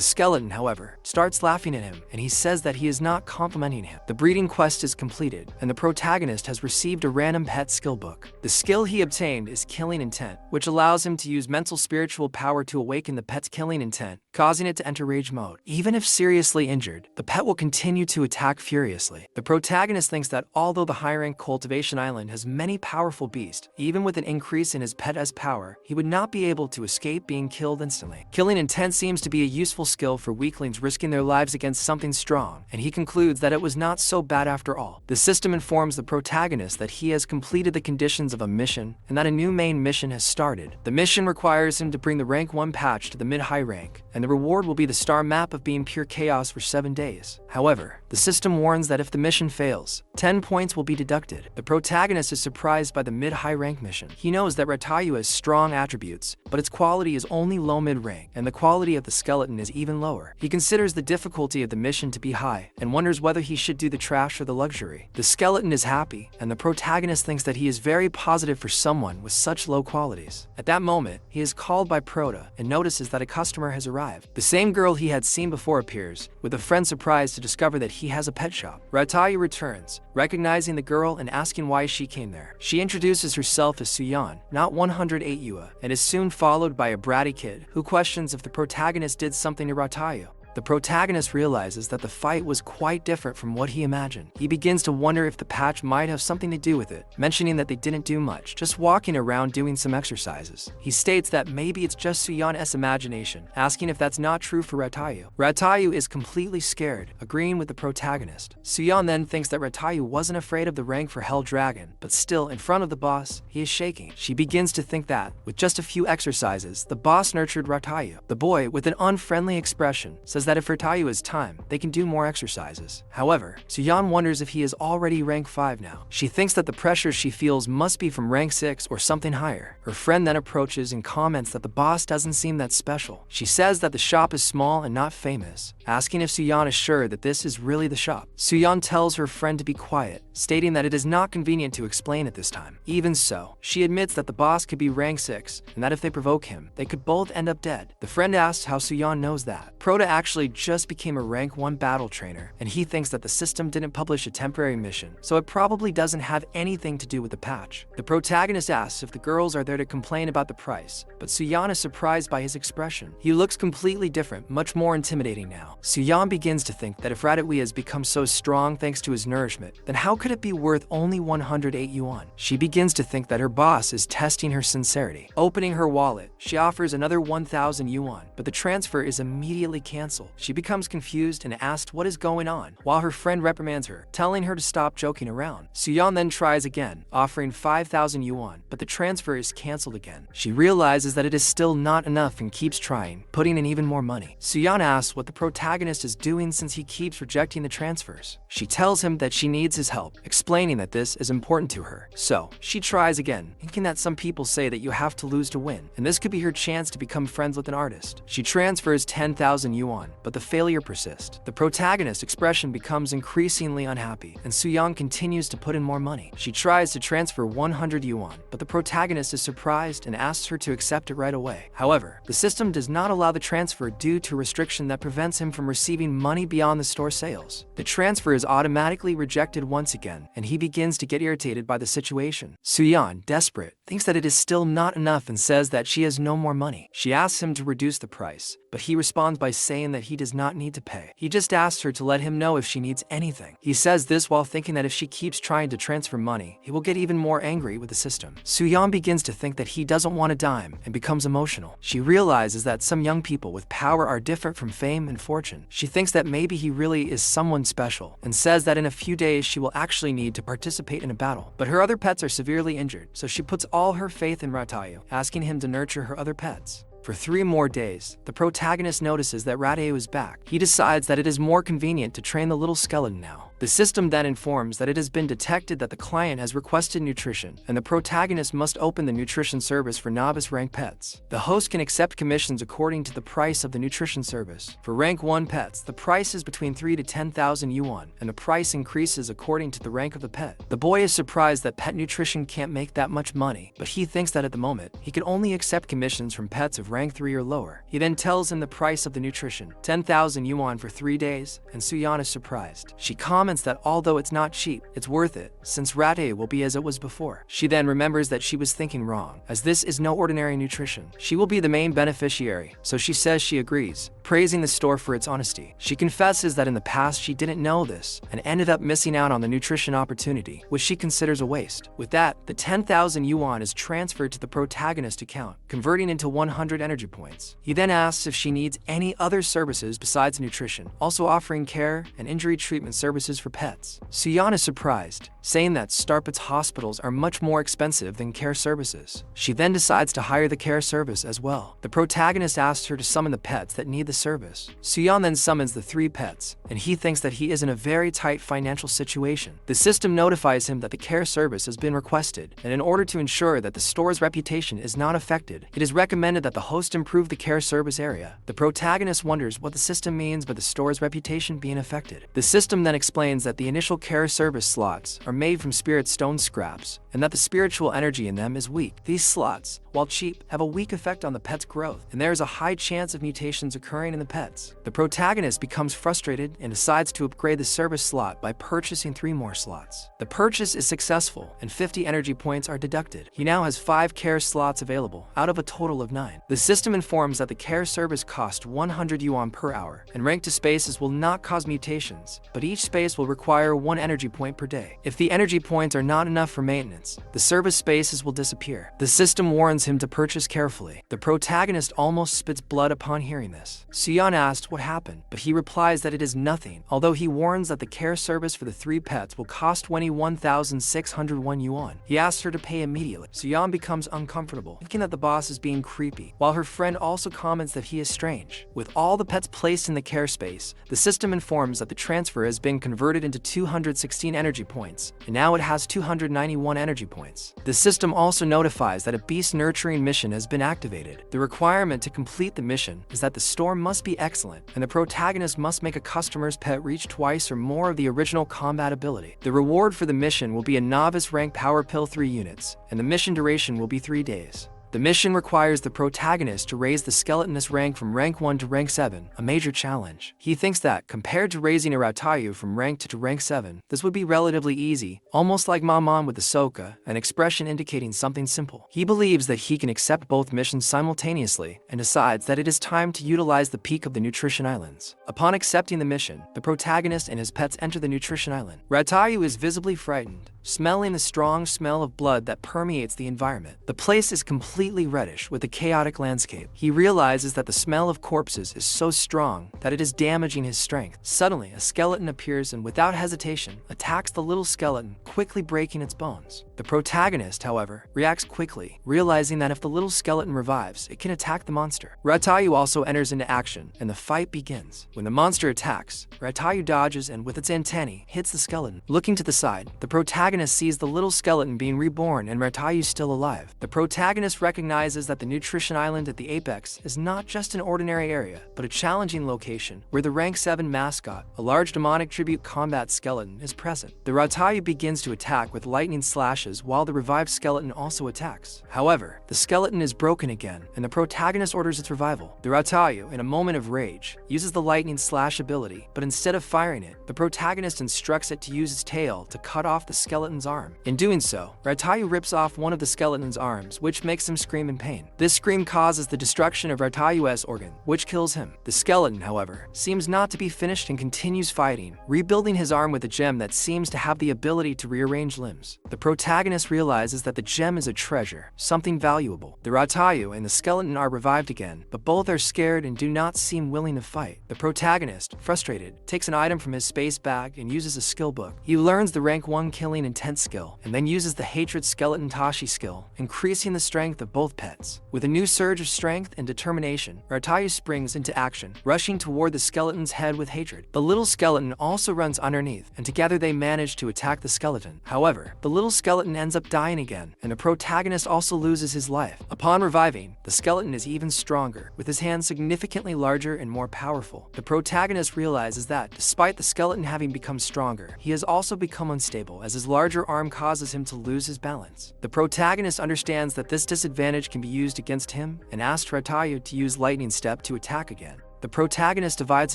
skeleton, however, starts laughing at him, and he says that he is not complimenting him. The breeding quest is completed, and the protagonist has received a random pet skill book. The skill he obtained is Killing Intent, which allows him to use mental spiritual power to awaken the pet's killing intent, causing it to enter rage mode. Even if seriously injured, the pet will continue to attack furiously. The protagonist thinks that although the high-rank cultivation island has many powerful beasts, even with an increase in his pet's power, he would not be able to escape being killed instantly. Killing Intent seems to be a useful skill for weaklings risking their lives against something strong, and he concludes that it was not so bad after all. The system informs the protagonist that he has completed the conditions of a mission and that a new main mission has started. The mission requires him to bring the rank 1 patch to the mid-high rank, and the reward will be the star map of being pure chaos for 7 days. However, the system warns that if the mission fails, 10 points will be deducted. The protagonist is surprised by the mid-high rank mission. He knows that Ratayu has strong attributes, but its quality is only low mid-rank, and the quality of the skeleton is even lower. He considers the difficulty of the mission to be high, and wonders whether he should do the trash or the luxury. The skeleton is happy, and the protagonist thinks that he is very positive for someone with such low qualities. At that moment, he is called by Prota and notices that a customer has arrived. The same girl he had seen before appears, with a friend surprised to discover that he has a pet shop. Ratayu returns, recognizing the girl and asking why she came there. She introduces herself as Suyan, not 108 Yua, and is soon followed by a bratty kid who questions if the protagonist did something to Ratayu. The protagonist realizes that the fight was quite different from what he imagined. He begins to wonder if the patch might have something to do with it, mentioning that they didn't do much, just walking around doing some exercises. He states that maybe it's just Suyan's imagination, asking if that's not true for Ratayu. Ratayu is completely scared, agreeing with the protagonist. Suyan then thinks that Ratayu wasn't afraid of the rank for Hell Dragon, but still, in front of the boss, he is shaking. She begins to think that, with just a few exercises, the boss nurtured Ratayu. The boy, with an unfriendly expression, says that if Ratayu has time, they can do more exercises. However, Suyan wonders if he is already rank 5 now. She thinks that the pressure she feels must be from rank 6 or something higher. Her friend then approaches and comments that the boss doesn't seem that special. She says that the shop is small and not famous, asking if Suyan is sure that this is really the shop. Suyan tells her friend to be quiet, stating that it is not convenient to explain at this time. Even so, she admits that the boss could be rank 6, and that if they provoke him, they could both end up dead. The friend asks how Suyan knows that. Prota actually just became a rank 1 battle trainer, and he thinks that the system didn't publish a temporary mission, so it probably doesn't have anything to do with the patch. The protagonist asks if the girls are there to complain about the price, but Suyan is surprised by his expression. He looks completely different, much more intimidating now. now. Suyeon begins to think that if Ratatouille has become so strong thanks to his nourishment, then how could it be worth only 108 yuan? She begins to think that her boss is testing her sincerity. Opening her wallet, she offers another 1,000 yuan, but the transfer is immediately cancelled. She becomes confused and asks what is going on, while her friend reprimands her, telling her to stop joking around. Suyeon then tries again, offering 5,000 yuan, but the transfer is cancelled again. She realizes that it is still not enough and keeps trying, putting in even more money. Suyeon asks what the protagonist is doing since he keeps rejecting the transfers. She tells him that she needs his help, explaining that this is important to her. So, she tries again, thinking that some people say that you have to lose to win, and this could be her chance to become friends with an artist. She transfers 10,000 yuan, but the failure persists. The protagonist's expression becomes increasingly unhappy, and Suyeon continues to put in more money. She tries to transfer 100 yuan, but the protagonist is surprised and asks her to accept it right away. However, the system does not allow the transfer due to a restriction that prevents him from receiving money beyond the store sales. The transfer is automatically rejected once again, and he begins to get irritated by the situation. Suyeon, desperate, thinks that it is still not enough and says that she has no more money. She asks him to reduce the price, but he responds by saying that he does not need to pay. He just asks her to let him know if she needs anything. He says this while thinking that if she keeps trying to transfer money, he will get even more angry with the system. Suyeon begins to think that he doesn't want a dime and becomes emotional. She realizes that some young people with power are different from fame and fortune. She thinks that maybe he really is someone special and says that in a few days she will actually need to participate in a battle. But her other pets are severely injured, so she puts all her faith in Ratatouille, asking him to nurture her other pets. For 3 more days, the protagonist notices that Ratatouille is back. He decides that it is more convenient to train the little skeleton now. The system then informs that it has been detected that the client has requested nutrition, and the protagonist must open the nutrition service for novice rank pets. The host can accept commissions according to the price of the nutrition service. For rank 1 pets, the price is between 3 to 10,000 yuan, and the price increases according to the rank of the pet. The boy is surprised that pet nutrition can't make that much money, but he thinks that at the moment, he can only accept commissions from pets of rank 3 or lower. He then tells him the price of the nutrition, 10,000 yuan for 3 days, and Suyeon is surprised. She comments that although it's not cheap, it's worth it, since Ratatouille will be as it was before. She then remembers that she was thinking wrong, as this is no ordinary nutrition. She will be the main beneficiary, so she says she agrees, praising the store for its honesty. She confesses that in the past she didn't know this, and ended up missing out on the nutrition opportunity, which she considers a waste. With that, the 10,000 yuan is transferred to the protagonist account, converting into 100 energy points. He then asks if she needs any other services besides nutrition, also offering care and injury treatment services for pets. Suyeon is surprised, saying that Starpet's hospitals are much more expensive than care services. She then decides to hire the care service as well. The protagonist asks her to summon the pets that need the service. Suyeon then summons the 3 pets, and he thinks that he is in a very tight financial situation. The system notifies him that the care service has been requested, and in order to ensure that the store's reputation is not affected, it is recommended that the host improve the care service area. The protagonist wonders what the system means by the store's reputation being affected. The system then explains that the initial care service slots are made from spirit stone scraps, and that the spiritual energy in them is weak. These slots, while cheap, have a weak effect on the pet's growth, and there is a high chance of mutations occurring in the pets. The protagonist becomes frustrated and decides to upgrade the service slot by purchasing 3 more slots. The purchase is successful, and 50 energy points are deducted. He now has 5 care slots available, out of a total of 9. The system informs that the care service costs 100 yuan per hour, and rank to spaces will not cause mutations, but each space will require 1 energy point per day. If the energy points are not enough for maintenance, the service spaces will disappear. The system warns him to purchase carefully. The protagonist almost spits blood upon hearing this. Suyeon asks what happened, but he replies that it is nothing, although he warns that the care service for the 3 pets will cost 21,601 yuan. He asks her to pay immediately. Suyeon becomes uncomfortable, thinking that the boss is being creepy, while her friend also comments that he is strange. With all the pets placed in the care space, the system informs that the transfer has been converted into 216 energy points, and now it has 291 energy points. The system also notifies that a beast nurturing mission has been activated. The requirement to complete the mission is that the store must be excellent, and the protagonist must make a customer's pet reach twice or more of the original combat ability. The reward for the mission will be a novice rank power pill 3 units, and the mission duration will be 3 days. The mission requires the protagonist to raise the skeleton's rank from rank 1 to rank 7, a major challenge. He thinks that, compared to raising a Rautayu from rank 2 to rank 7, this would be relatively easy, almost like Mamon with Ahsoka, an expression indicating something simple. He believes that he can accept both missions simultaneously and decides that it is time to utilize the peak of the Nutrition Islands. Upon accepting the mission, the protagonist and his pets enter the Nutrition Island. Rautayu is visibly frightened, smelling the strong smell of blood that permeates the environment. The place is completely reddish with a chaotic landscape. He realizes that the smell of corpses is so strong that it is damaging his strength. Suddenly, a skeleton appears and without hesitation, attacks the little skeleton, quickly breaking its bones. The protagonist, however, reacts quickly, realizing that if the little skeleton revives, it can attack the monster. Rautayu also enters into action, and the fight begins. When the monster attacks, Rautayu dodges and with its antennae, hits the skeleton. Looking to the side, the protagonist sees the little skeleton being reborn and Rautayu still alive. The protagonist recognizes that the Nutrition Island at the apex is not just an ordinary area, but a challenging location where the rank 7 mascot, a large demonic tribute combat skeleton, is present. The Rautayu begins to attack with lightning slashes while the revived skeleton also attacks. However, the skeleton is broken again, and the protagonist orders its revival. The Rautayu, in a moment of rage, uses the lightning slash ability, but instead of firing it, the protagonist instructs it to use its tail to cut off the skeleton's arm. In doing so, Rautayu rips off one of the skeleton's arms, which makes him scream in pain. This scream causes the destruction of Rautayu's organ, which kills him. The skeleton, however, seems not to be finished and continues fighting, rebuilding his arm with a gem that seems to have the ability to rearrange limbs. The protagonist realizes that the gem is a treasure, something valuable. The Rautayu and the skeleton are revived again, but both are scared and do not seem willing to fight. The protagonist, frustrated, takes an item from his space bag and uses a skill book. He learns the rank 1 killing intent skill, and then uses the hatred skeleton Tashi skill, increasing the strength of both pets. With a new surge of strength and determination, Rautayu springs into action, rushing toward the skeleton's head with hatred. The little skeleton also runs underneath, and together they manage to attack the skeleton. However, the little skeleton ends up dying again, and the protagonist also loses his life. Upon reviving, the skeleton is even stronger, with his hands significantly larger and more powerful. The protagonist realizes that, despite the skeleton having become stronger, he has also become unstable as his larger arm causes him to lose his balance. The protagonist understands that this disadvantage can be used against him and asks Rautayu to use Lightning Step to attack again. The protagonist divides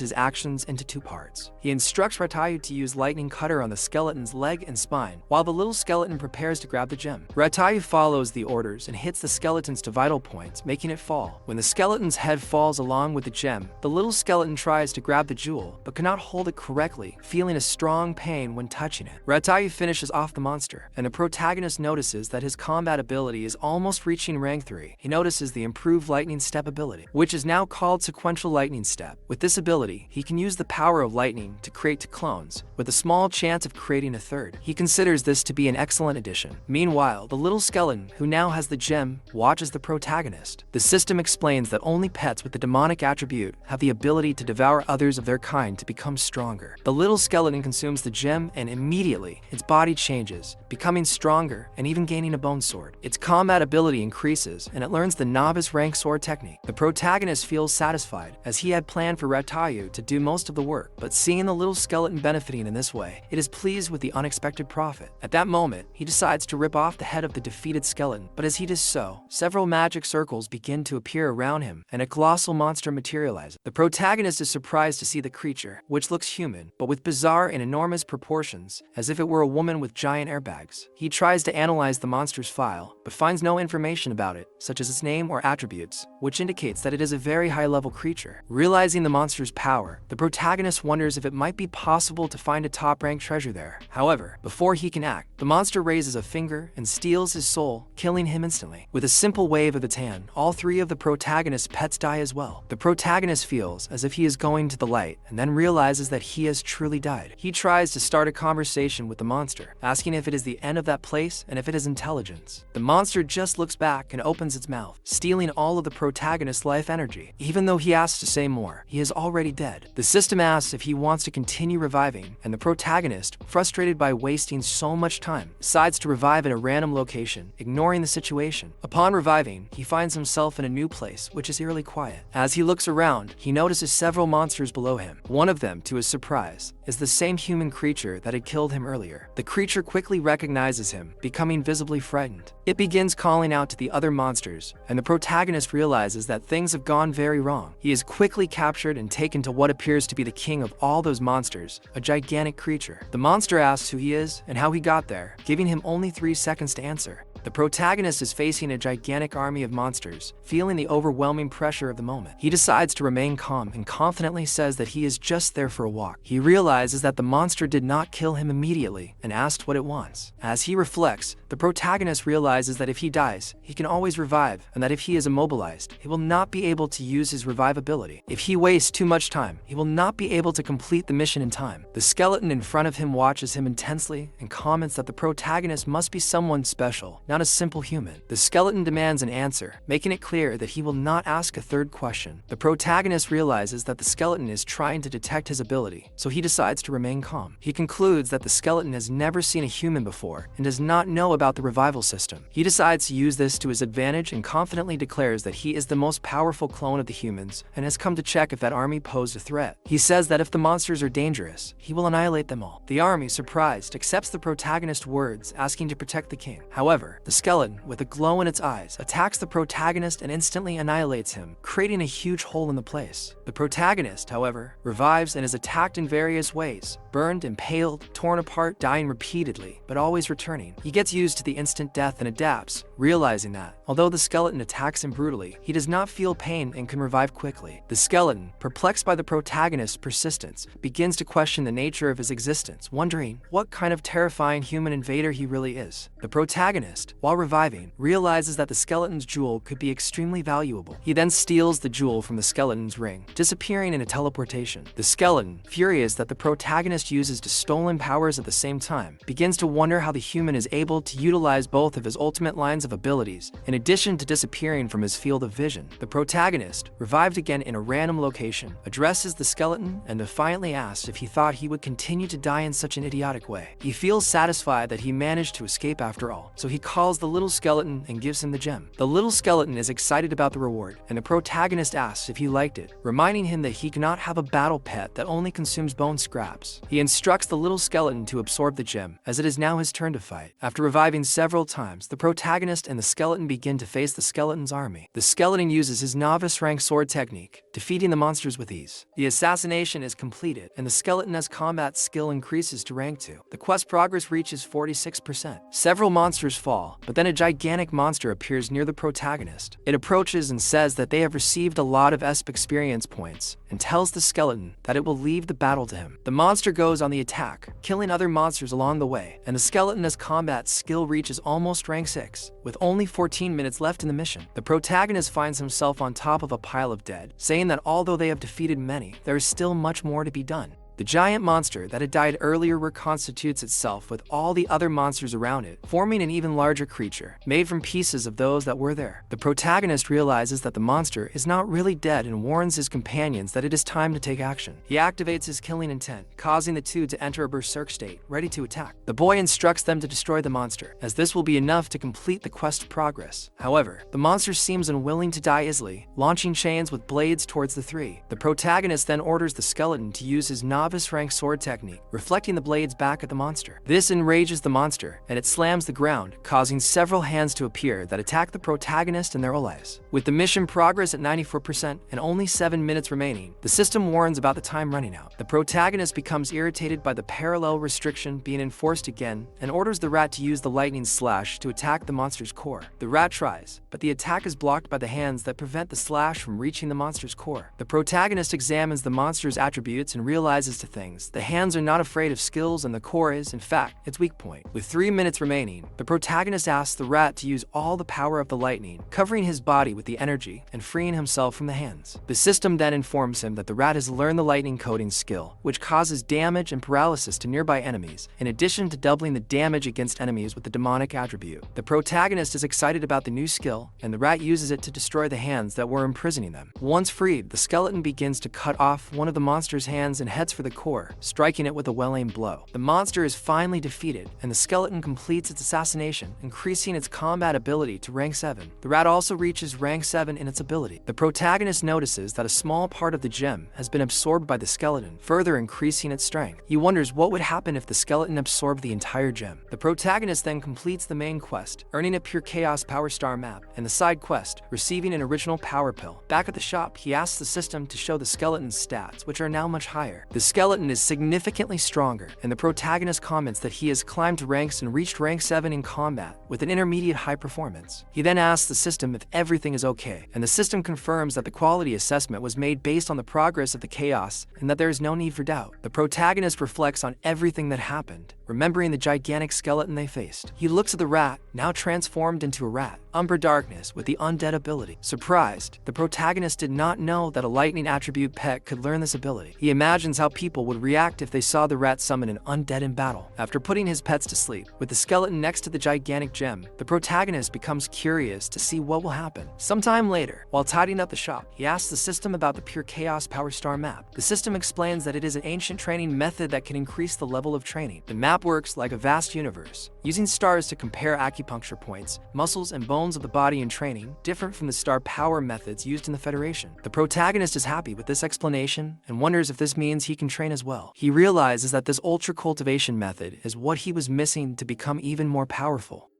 his actions into two parts. He instructs Rautayu to use Lightning Cutter on the skeleton's leg and spine, while the little skeleton prepares to grab the gem. Rautayu follows the orders and hits the skeleton's to vital points, making it fall. When the skeleton's head falls along with the gem, the little skeleton tries to grab the jewel, but cannot hold it correctly, feeling a strong pain when touching it. Rautayu finishes off the monster, and the protagonist notices that his combat ability is almost reaching rank 3. He notices the improved Lightning Step ability, which is now called Sequential Lightning Step. With this ability, he can use the power of lightning to create two clones, with a small chance of creating a third. He considers this to be an excellent addition. Meanwhile, the little skeleton, who now has the gem, watches the protagonist. The system explains that only pets with the demonic attribute have the ability to devour others of their kind to become stronger. The little skeleton consumes the gem and immediately, its body changes, becoming stronger and even gaining a bone sword. Its combat ability increases, and it learns the novice rank sword technique. The protagonist feels satisfied, as he had planned for Rautayu to do most of the work, but seeing the little skeleton benefiting in this way, it is pleased with the unexpected profit. At that moment, he decides to rip off the head of the defeated skeleton, but as he does so, several magic circles begin to appear around him, and a colossal monster materializes. The protagonist is surprised to see the creature, which looks human, but with bizarre and enormous proportions, as if it were a woman with giant airbags. He tries to analyze the monster's file, but finds no information about it, such as its name or attributes, which indicates that it is a very high-level creature. Realizing the monster's power, the protagonist wonders if it might be possible to find a top-ranked treasure there. However, before he can act, the monster raises a finger and steals his soul, killing him instantly. With a simple wave of its hand, all three of the protagonist's pets die as well. The protagonist feels as if he is going to the light, and then realizes that he has truly died. He tries to start a conversation with the monster, asking if it is the end of that place and if it has intelligence. The monster just looks back and opens its mouth, stealing all of the protagonist's life energy. Even though he asks to say say more. He is already dead. The system asks if he wants to continue reviving, and the protagonist, frustrated by wasting so much time, decides to revive at a random location, ignoring the situation. Upon reviving, he finds himself in a new place, which is eerily quiet. As he looks around, he notices several monsters below him. One of them, to his surprise, is the same human creature that had killed him earlier. The creature quickly recognizes him, becoming visibly frightened. It begins calling out to the other monsters, and the protagonist realizes that things have gone very wrong. He is quickly captured and taken to what appears to be the king of all those monsters, a gigantic creature. The monster asks who he is and how he got there, giving him only 3 seconds to answer. The protagonist is facing a gigantic army of monsters, feeling the overwhelming pressure of the moment. He decides to remain calm and confidently says that he is just there for a walk. He realizes that the monster did not kill him immediately and asked what it wants. As he reflects, the protagonist realizes that if he dies, he can always revive, and that if he is immobilized, he will not be able to use his revive ability. If he wastes too much time, he will not be able to complete the mission in time. The skeleton in front of him watches him intensely and comments that the protagonist must be someone special, not a simple human. The skeleton demands an answer, making it clear that he will not ask a third question. The protagonist realizes that the skeleton is trying to detect his ability, so he decides to remain calm. He concludes that the skeleton has never seen a human before and does not know about the revival system. He decides to use this to his advantage and confidently declares that he is the most powerful clone of the humans and has come to check if that army posed a threat. He says that if the monsters are dangerous, he will annihilate them all. The army, surprised, accepts the protagonist's words, asking to protect the king. However, the skeleton, with a glow in its eyes, attacks the protagonist and instantly annihilates him, creating a huge hole in the place. The protagonist, however, revives and is attacked in various ways, burned, impaled, torn apart, dying repeatedly, but always returning. He gets used to the instant death and adapts, realizing that, although the skeleton attacks him brutally, he does not feel pain and can revive quickly. The skeleton, perplexed by the protagonist's persistence, begins to question the nature of his existence, wondering what kind of terrifying human invader he really is. The protagonist, while reviving, realizes that the skeleton's jewel could be extremely valuable. He then steals the jewel from the skeleton's ring, disappearing in a teleportation. The skeleton, furious that the protagonist uses the stolen powers at the same time, begins to wonder how the human is able to utilize both of his ultimate lines of abilities, in addition to disappearing from his field of vision. The protagonist, revived again in a random location, addresses the skeleton and defiantly asks if he thought he would continue to die in such an idiotic way. He feels satisfied that he managed to escape after all, so he calls the little skeleton and gives him the gem. The little skeleton is excited about the reward, and the protagonist asks if he liked it, reminding him that he cannot have a battle pet that only consumes bone scraps. He instructs the little skeleton to absorb the gem, as it is now his turn to fight. After reviving several times, the protagonist and the skeleton begin to face the skeleton's army. The skeleton uses his novice rank sword technique, defeating the monsters with ease. The assassination is completed, and the skeleton's combat skill increases to rank 2. The quest progress reaches 46%. Several monsters fall, but then a gigantic monster appears near the protagonist. It approaches and says that they have received a lot of ESP experience points, and tells the skeleton that it will leave the battle to him. The monster goes on the attack, killing other monsters along the way, and the skeleton's combat skill reaches almost rank 6, with only 14 minutes left in the mission. The protagonist finds himself on top of a pile of dead, saying that although they have defeated many, there is still much more to be done. The giant monster that had died earlier reconstitutes itself with all the other monsters around it, forming an even larger creature, made from pieces of those that were there. The protagonist realizes that the monster is not really dead and warns his companions that it is time to take action. He activates his killing intent, causing the two to enter a berserk state, ready to attack. The boy instructs them to destroy the monster, as this will be enough to complete the quest progress. However, the monster seems unwilling to die easily, launching chains with blades towards the three. The protagonist then orders the skeleton to use his novice rank sword technique, reflecting the blades back at the monster. This enrages the monster, and it slams the ground, causing several hands to appear that attack the protagonist and their allies. With the mission progress at 94% and only 7 minutes remaining, the system warns about the time running out. The protagonist becomes irritated by the parallel restriction being enforced again and orders the rat to use the lightning slash to attack the monster's core. The rat tries, but the attack is blocked by the hands that prevent the slash from reaching the monster's core. The protagonist examines the monster's attributes and realizes realizes to things. The hands are not afraid of skills and the core is, in fact, its weak point. With 3 minutes remaining, the protagonist asks the rat to use all the power of the lightning, covering his body with the energy and freeing himself from the hands. The system then informs him that the rat has learned the lightning coding skill, which causes damage and paralysis to nearby enemies, in addition to doubling the damage against enemies with the demonic attribute. The protagonist is excited about the new skill, and the rat uses it to destroy the hands that were imprisoning them. Once freed, the skeleton begins to cut off one of the monster's hands and heads for the core, striking it with a well-aimed blow. The monster is finally defeated, and the skeleton completes its assassination, increasing its combat ability to rank 7. The rat also reaches rank 7 in its ability. The protagonist notices that a small part of the gem has been absorbed by the skeleton, further increasing its strength. He wonders what would happen if the skeleton absorbed the entire gem. The protagonist then completes the main quest, earning a Pure Chaos Power Star map, and the side quest, receiving an original power pill. Back at the shop, he asks the system to show the skeleton's stats, which are now much higher. The skeleton is significantly stronger, and the protagonist comments that he has climbed ranks and reached rank 7 in combat with an intermediate high performance. He then asks the system if everything is okay, and the system confirms that the quality assessment was made based on the progress of the chaos and that there is no need for doubt. The protagonist reflects on everything that happened, remembering the gigantic skeleton they faced. He looks at the rat, now transformed into a rat, Umbra Darkness with the undead ability. Surprised, the protagonist did not know that a lightning attribute pet could learn this ability. He imagines how people would react if they saw the rat summon an undead in battle. After putting his pets to sleep, with the skeleton next to the gigantic gem, the protagonist becomes curious to see what will happen. Sometime later, while tidying up the shop, he asks the system about the Pure Chaos Power Star map. The system explains that it is an ancient training method that can increase the level of training. The map works like a vast universe, using stars to compare acupuncture points, muscles, and bones of the body in training, different from the star power methods used in the Federation. The protagonist is happy with this explanation and wonders if this means he can train as well. He realizes that this ultra cultivation method is what he was missing to become even more powerful.